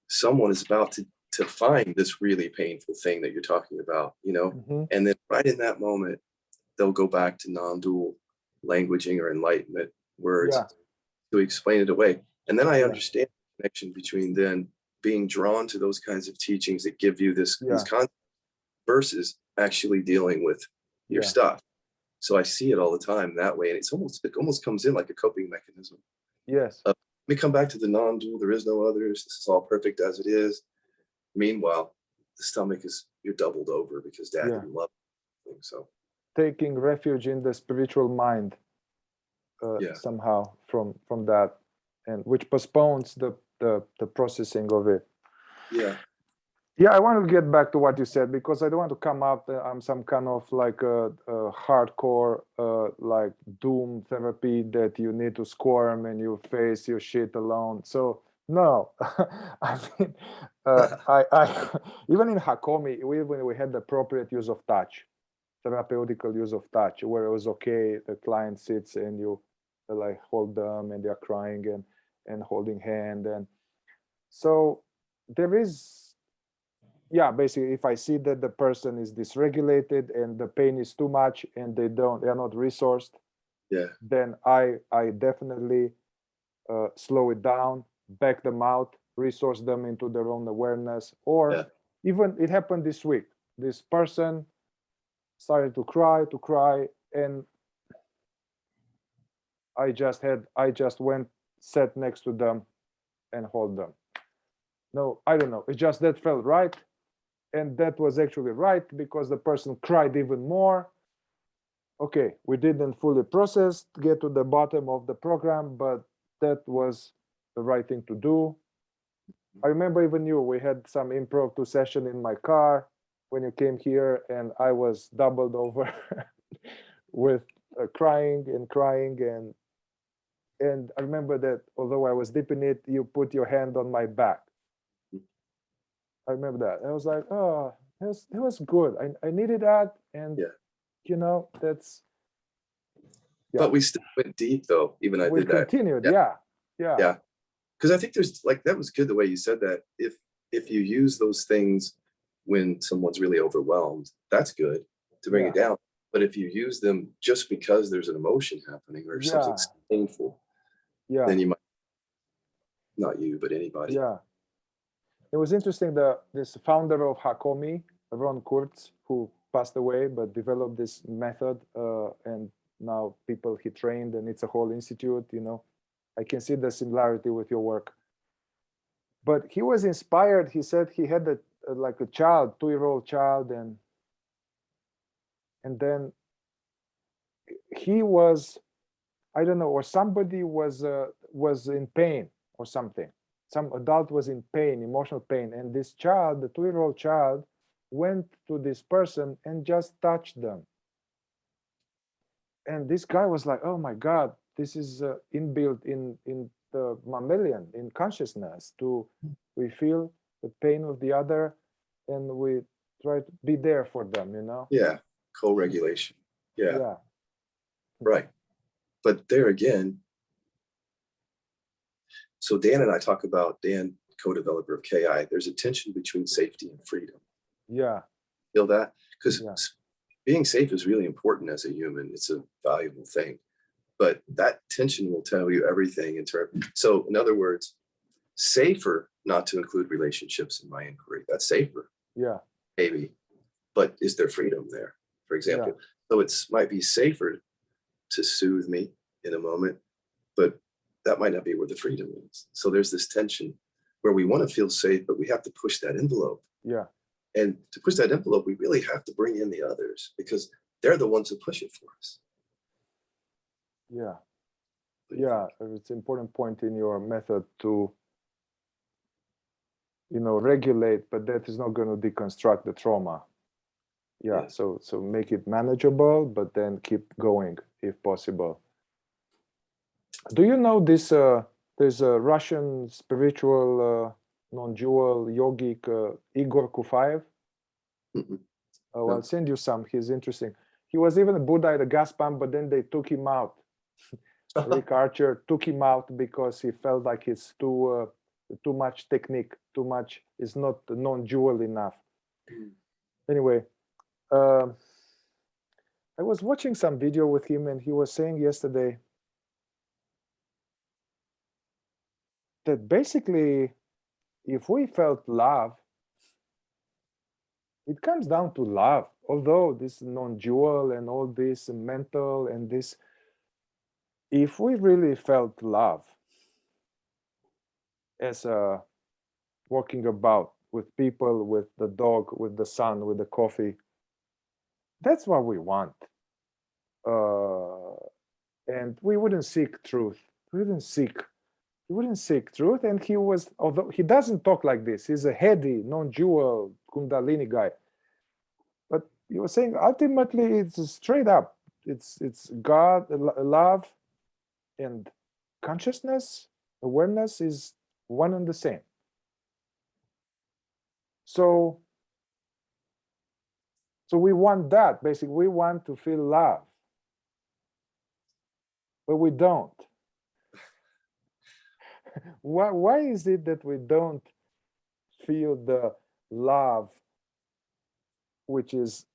someone is about to find this really painful thing that you're talking about, and then right in that moment, they'll go back to non-dual languaging or enlightenment words to explain it away. And then I understand the connection between then being drawn to those kinds of teachings that give you these concepts versus actually dealing with your stuff. So I see it all the time that way. And it almost comes in like a coping mechanism. Yes. Let me come back to the non-dual. There is no others. This is all perfect as it is. Meanwhile, the stomach you're doubled over because dad didn't love it. So taking refuge in the spiritual mind somehow from that, and which postpones the processing of it. Yeah, I want to get back to what you said, because I don't want to come up I'm some kind of like a hardcore like doom therapy that you need to squirm and you face your shit alone. So no. I mean, I even in Hakomi, when we had the appropriate use of touch, therapeutical use of touch, where it was okay, the client sits and you like hold them and they're crying and holding hand. And so there is, basically, if I see that the person is dysregulated and the pain is too much and they're not resourced, then I definitely slow it down, back them out, resource them into their own awareness. Or even it happened this week. This person started to cry, and I just went, sat next to them and hold them. No, I don't know. It just, that felt right. And that was actually right, because the person cried even more. Okay, we didn't fully process, get to the bottom of the program, but that was the right thing to do. I remember even we had some impromptu session in my car when you came here, and I was doubled over with crying. And I remember that although I was deep in it, you put your hand on my back. I remember that. I was like, oh, that was good. I needed that. And, that's. But we still went deep, though. Even I did that. We continued. Yeah. Because I think there's that was good the way you said that. If you use those things when someone's really overwhelmed, that's good to bring it down. But if you use them just because there's an emotion happening or something painful, then you might, not you, but anybody. It was interesting, this founder of Hakomi, Ron Kurtz, who passed away, but developed this method, and now people he trained, and it's a whole institute, you know. I can see the similarity with your work. But he was inspired. He said he had like a child, 2-year-old child, and then he was, I don't know, or somebody was in pain or something. Some adult was in pain, emotional pain, and this child, the 2-year-old child, went to this person and just touched them. And this guy was like, "Oh my God, this is inbuilt in the mammalian, in consciousness. We feel the pain of the other, and we try to be there for them, you know." Yeah, co-regulation. Yeah, Yeah. right. But there again, so Dan and I talk about, Dan, co-developer of KI, there's a tension between safety and freedom. Yeah. Feel that? Because Yeah. being safe is really important as a human. It's a valuable thing. But that tension will tell you everything in terms. So in other words, safer not to include relationships in my inquiry. That's safer. Yeah. Maybe. But is there freedom there, for example? Yeah. So it might be safer to soothe me in a moment, but that might not be where the freedom is. So there's this tension where we want to feel safe, but we have to push that envelope. Yeah. And to push that envelope, we really have to bring in the others because they're the ones who push it for us. Yeah. Yeah. It's an important point in your method to, you know, regulate, but that is not going to deconstruct the trauma. Yeah. Yeah. So make it manageable, but then keep going if possible. Do you know this? There's a Russian spiritual non-dual yogic Igor Kufayev. Oh, I'll send you some. He's interesting. He was even a Buddha at a gas pump, but then they took him out. Rick Archer took him out because he felt like it's too much technique, too much. It's not non-dual enough. Anyway, I was watching some video with him, and he was saying yesterday that basically, if we felt love, it comes down to love. Although this non-dual and all this mental and this, if we really felt love as walking about with people, with the dog, with the sun, with the coffee, that's what we want. And we wouldn't seek truth. We wouldn't seek truth. And he was, although he doesn't talk like this, he's a heady, non-dual Kundalini guy. But he was saying ultimately it's straight up. It's God, love, and consciousness, awareness is one and the same. So we want that, basically. We want to feel love, but we don't. Why is it that we don't feel the love, which is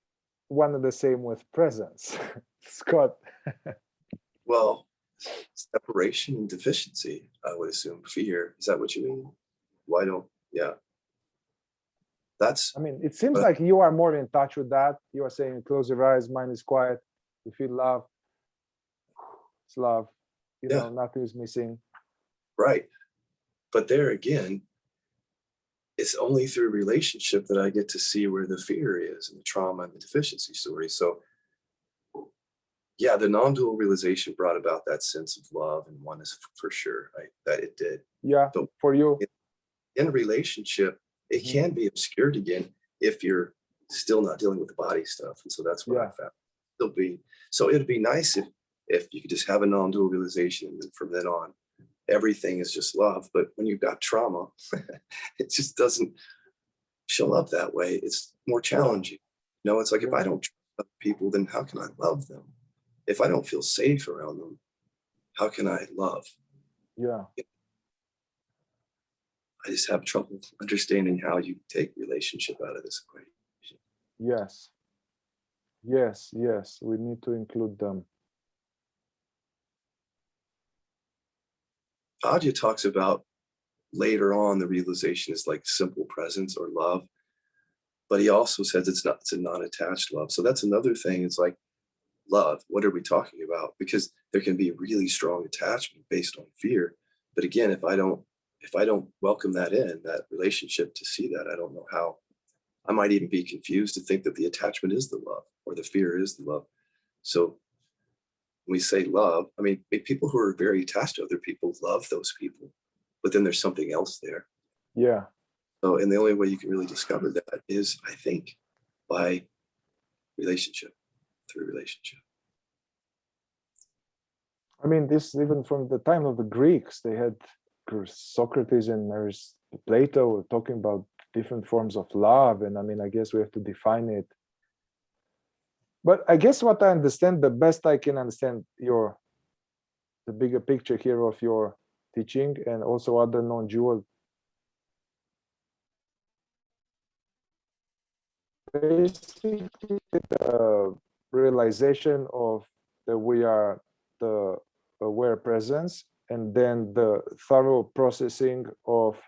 one and the same with presence? Scott? Well, separation and deficiency, I would assume. Fear. Is that what you mean? Why don't, yeah. That's, I mean, it seems like you are more in touch with that. You are saying, close your eyes, mind is quiet, you feel love. It's love. You know, nothing is missing. right. But there again, it's only through relationship that I get to see where the fear is and the trauma and the deficiency story. So yeah, the non-dual realization brought about that sense of love and oneness for sure, right? That it did. Yeah, but for you. In a relationship, it can be obscured again if you're still not dealing with the body stuff. And so that's what I found. So it'd be nice if you could just have a non-dual realization, and from then on, everything is just love. But when you've got trauma, it just doesn't show up that way. It's more challenging. You know, it's like if I don't trust people, then how can I love them? If I don't feel safe around them, how can I love? Yeah. I just have trouble understanding how you take relationship out of this equation. Yes. Yes, yes, we need to include them. Algiu talks about later on, the realization is like simple presence or love. But he also says it's a non-attached love. So that's another thing. It's like, love, what are we talking about? Because there can be really strong attachment based on fear. But again, if I don't welcome that in, that relationship, to see that, I don't know how. I might even be confused to think that the attachment is the love or the fear is the love. So when we say love, I mean, people who are very attached to other people love those people, but then there's something else there. Yeah. So, and the only way you can really discover that is, I think, by relationship, through relationship. I mean, this even from the time of the Greeks, they had Socrates and there's Plato talking about different forms of love. And I mean, I guess we have to define it. But I guess what I understand, the best I can understand the bigger picture here of your teaching and also other non-dual, basically the realization of that we are the aware presence, and then the thorough processing of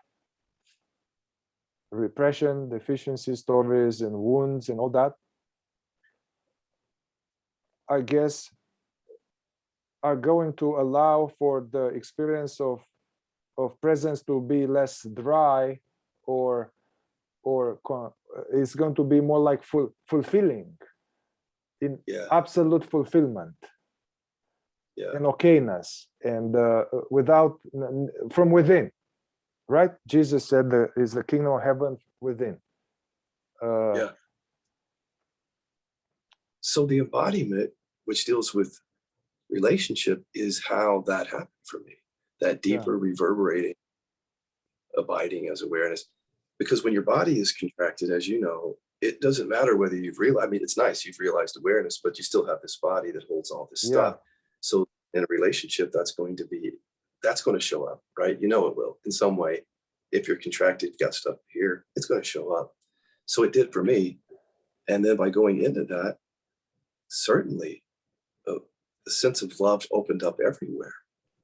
repression, deficiency stories and wounds and all that, I guess, are going to allow for the experience of presence to be less dry, or it's going to be more like fulfilling, in absolute fulfillment, and okayness, and without, from within, right? Jesus said there is the kingdom of heaven within. So the embodiment, which deals with relationship, is how that happened for me. That deeper reverberating, abiding as awareness. Because when your body is contracted, as you know, it doesn't matter whether you've realized, I mean, it's nice, you've realized awareness, but you still have this body that holds all this stuff. So in a relationship, that's going to show up, right? You know, it will in some way. If you're contracted, you've got stuff here, it's going to show up. So it did for me. And then by going into that, certainly the sense of love opened up everywhere.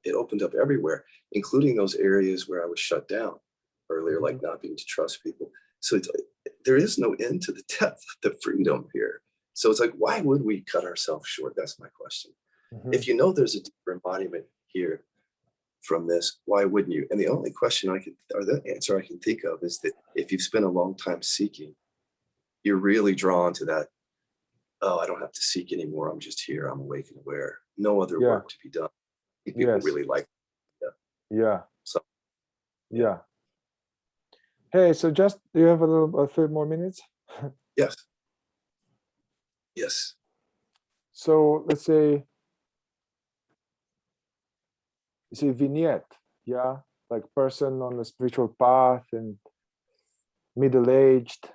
It opened up everywhere, including those areas where I was shut down earlier, like not being to trust people. So there is no end to the depth of the freedom here. So it's like, why would we cut ourselves short? That's my question. If you know there's a deeper embodiment here from this, why wouldn't you? And the only question or the answer I can think of is that if you've spent a long time seeking, you're really drawn to that, oh, I don't have to seek anymore. I'm just here. I'm awake and aware. No other work to be done. People really like that. So, Hey, so just, do you have a few more minutes? Yes. Yes. So let's say, you see vignette, like person on a spiritual path and middle-aged,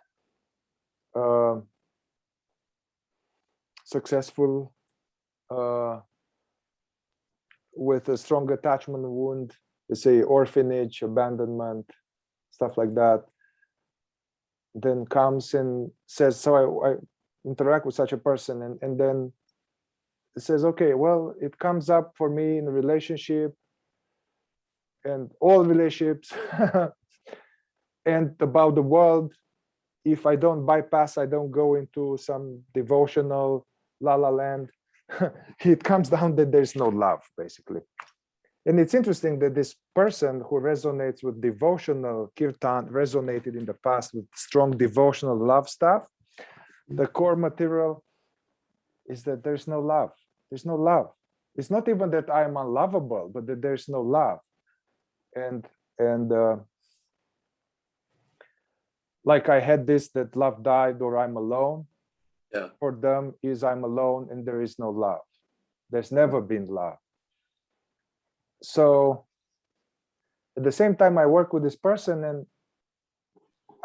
successful, with a strong attachment wound, let's say orphanage, abandonment, stuff like that, then comes and says, so I interact with such a person, and then it says, okay, well, it comes up for me in a relationship and all relationships and about the world. If I don't bypass, I don't go into some devotional la la land, it comes down that there's no love, basically. And it's interesting that this person who resonates with devotional kirtan resonated in the past with strong devotional love stuff. The core material is that there's no love. There's no love. It's not even that I am unlovable, but that there's no love. And like I had this, that love died or I'm alone. For them is I'm alone and there is no love. There's never been love. So at the same time, I work with this person and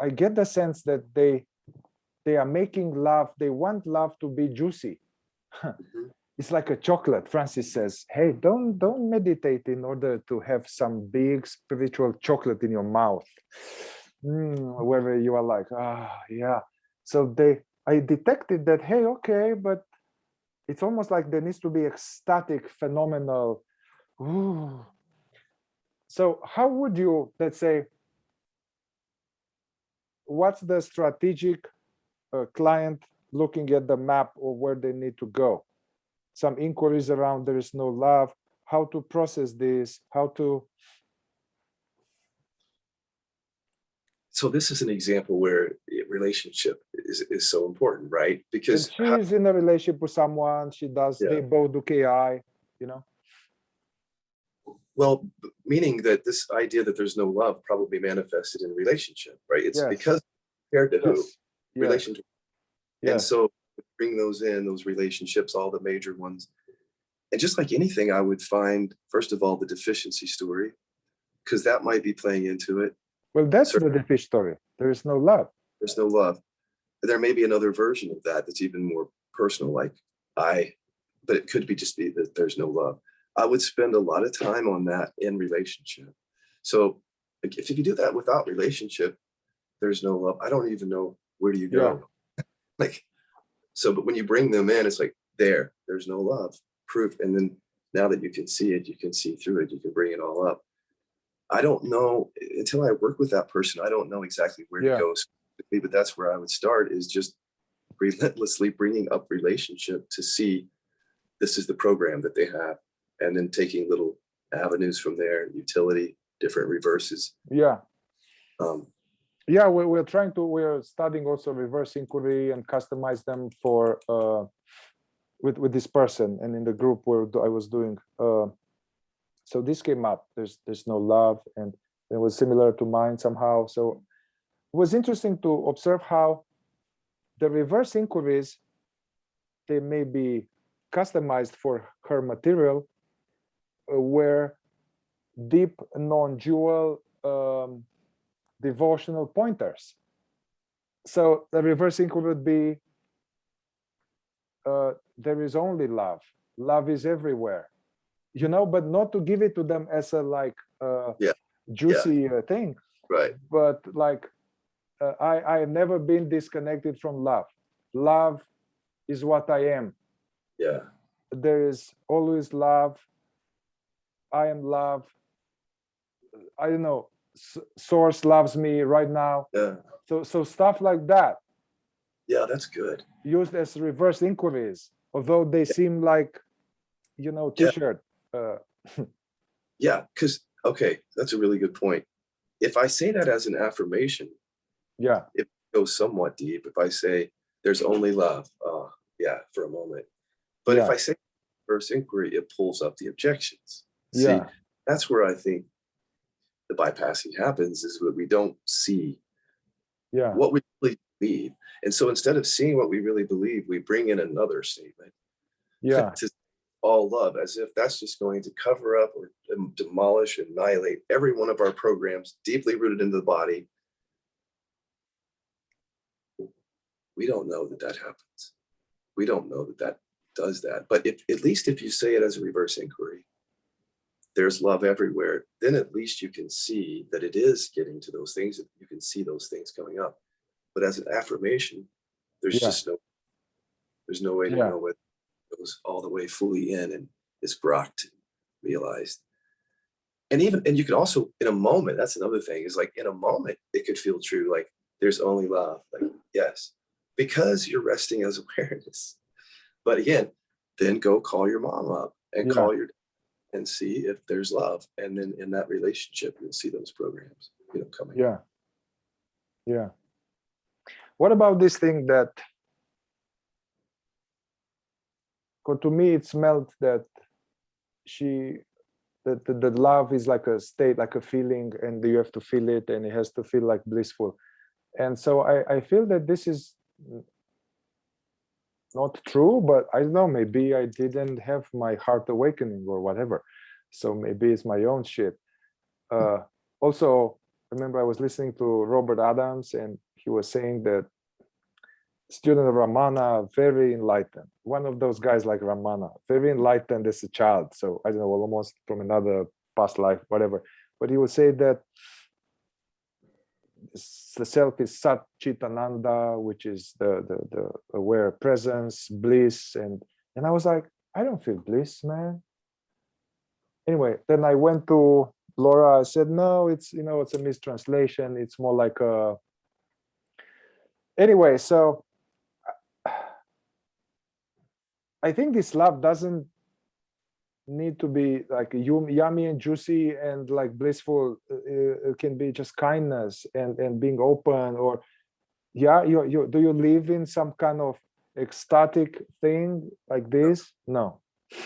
I get the sense that they are making love. They want love to be juicy. It's like a chocolate. Francis says, hey, don't meditate in order to have some big spiritual chocolate in your mouth. Whether you are like, So I detected that, hey, okay, but it's almost like there needs to be ecstatic, phenomenal. So how would you, let's say, what's the strategic client looking at the map or where they need to go? Some inquiries around there is no love, how to process this, how to. So this is an example where relationship is so important, right? Because and she's in a relationship with someone, she does, Yeah. they both do KI, you know? Well, meaning that this idea that there's no love probably manifested in relationship, right? It's Yes. because compared to who? Yes. Yes. Relationship. And Yes. so bring those in, those relationships, all the major ones. And just like anything, I would find, first of all, the deficiency story, because that might be playing into it. Well, that's the defish story. There is no love. There's no love. There may be another version of that that's even more personal, like but it could be just be that there's no love. I would spend a lot of time on that in relationship. So like, if you do that without relationship, there's no love. I don't even know where do you go. Yeah. Like, so, but when you bring them in, it's like, there's no love, proof. And then now that you can see it, you can see through it, you can bring it all up. I don't know, until I work with that person, I don't know exactly where to go specifically, but that's where I would start, is just relentlessly bringing up relationship to see this is the program that they have, and then taking little avenues from there, utility, different reverses. Yeah. Yeah, we're studying also reverse inquiry and customize them for with this person, and in the group where I was doing. So this came up. There's no love, and it was similar to mine somehow. So it was interesting to observe how the reverse inquiries, they may be customized for her material, were deep non-dual devotional pointers. So the reverse inquiry would be, there is only love. Love is everywhere, you know, but not to give it to them as a like juicy thing, right? But like, I have never been disconnected from love. Love is what I am. Yeah. There is always love. I am love. I don't know. Source loves me right now. Yeah. So stuff like that. Yeah, that's good. Used as reverse inquiries, although they seem like, you know, t-shirt. Yeah, because okay, that's a really good point. If I say that as an affirmation, it goes somewhat deep. If I say there's only love, for a moment. But if I say reverse inquiry, it pulls up the objections. See, that's where I think the bypassing happens, is that we don't see what we really believe. And so instead of seeing what we really believe, we bring in another statement to all love, as if that's just going to cover up or demolish, annihilate every one of our programs deeply rooted into the body. We don't know that that happens. We don't know that that does that. But if, at least if you say it as a reverse inquiry, there's love everywhere, then at least you can see that it is getting to those things. You can see those things coming up. But as an affirmation, there's just there's no way to know what goes all the way fully in and is grokked, realized. And you could also, in a moment, that's another thing, is like in a moment, it could feel true. Like there's only love, like, yes, because you're resting as awareness. But again, then go call your mom up and call your, and see if there's love. And then in that relationship, you'll see those programs, coming. Yeah. What about this thing that, to me, it smelled that the love is like a state, like a feeling, and you have to feel it, and it has to feel like blissful. And so I feel that this is not true, but I don't know, maybe I didn't have my heart awakening or whatever. So maybe it's my own shit. Also, remember I was listening to Robert Adams, and he was saying that student of Ramana, very enlightened. One of those guys like Ramana, very enlightened as a child. So I don't know, almost from another past life, whatever. But he would say that the self is Sat Chit Ananda, which is the aware presence, bliss, and I was like, I don't feel bliss, man. Anyway, then I went to Laura said, no, it's, you know, it's a mistranslation. It's more like a, anyway, so I think this love doesn't need to be like yummy and juicy and like blissful. It can be just kindness and being open. Or yeah, you do you live in some kind of ecstatic thing like this? No.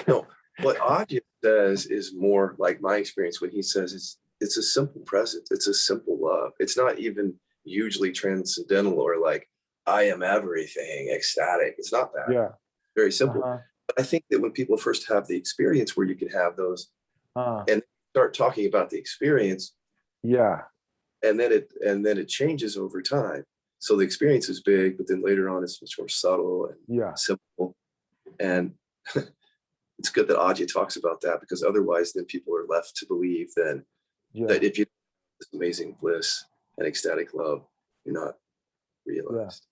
No, what Algiu says is more like my experience when he says it's a simple presence. It's a simple love. It's not even hugely transcendental or like I am everything, ecstatic. It's not that. Yeah. Very simple. But I think that when people first have the experience where you can have those and start talking about the experience, yeah, and then it changes over time. So the experience is big, but then later on it's much more subtle and simple. And it's good that Algiu talks about that, because otherwise then people are left to believe then that if you have this amazing bliss and ecstatic love, you're not realized.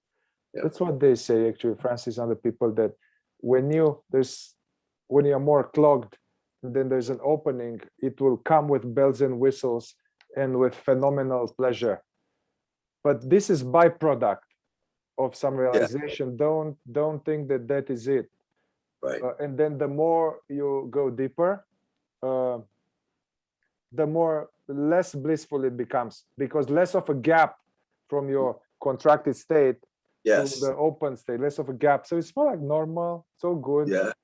Yeah. That's what they say actually, Francis, and the people, that when you're more clogged, then there's an opening, it will come with bells and whistles and with phenomenal pleasure. But this is byproduct of some realization. Don't think that that is it. Right. And then the more you go deeper, the more less blissful it becomes, because less of a gap from your contracted state to the open state, less of a gap. So it's more like normal, so good. The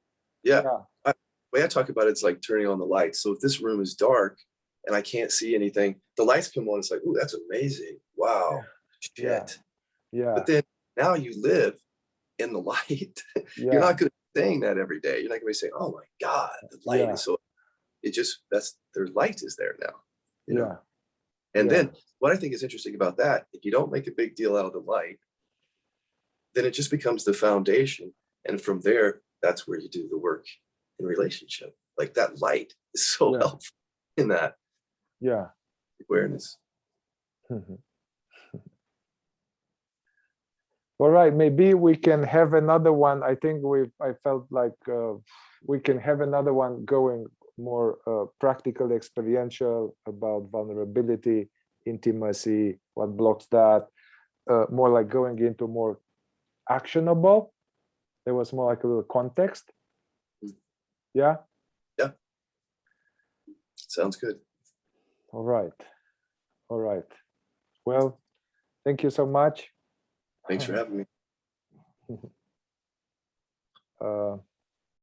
way I talk about it's like turning on the lights. So if this room is dark and I can't see anything, the lights come on, it's like, ooh, that's amazing. Wow. Shit. Yeah. But then now you live in the light. You're not going to be saying that every day. You're not going to be saying, oh my God, the light is so, it just, their light is there now. You know? And then what I think is interesting about that, if you don't make a big deal out of the light, then it just becomes the foundation. And from there, that's where you do the work in relationship. Like that light is so helpful in that awareness. All right, maybe we can have another one. I think I felt like we can have another one going more practical, experiential, about vulnerability, intimacy, what blocks that, more like going into more actionable. There was more like a little context. Yeah. Sounds good. All right. Well, thank you so much. Thanks for having me.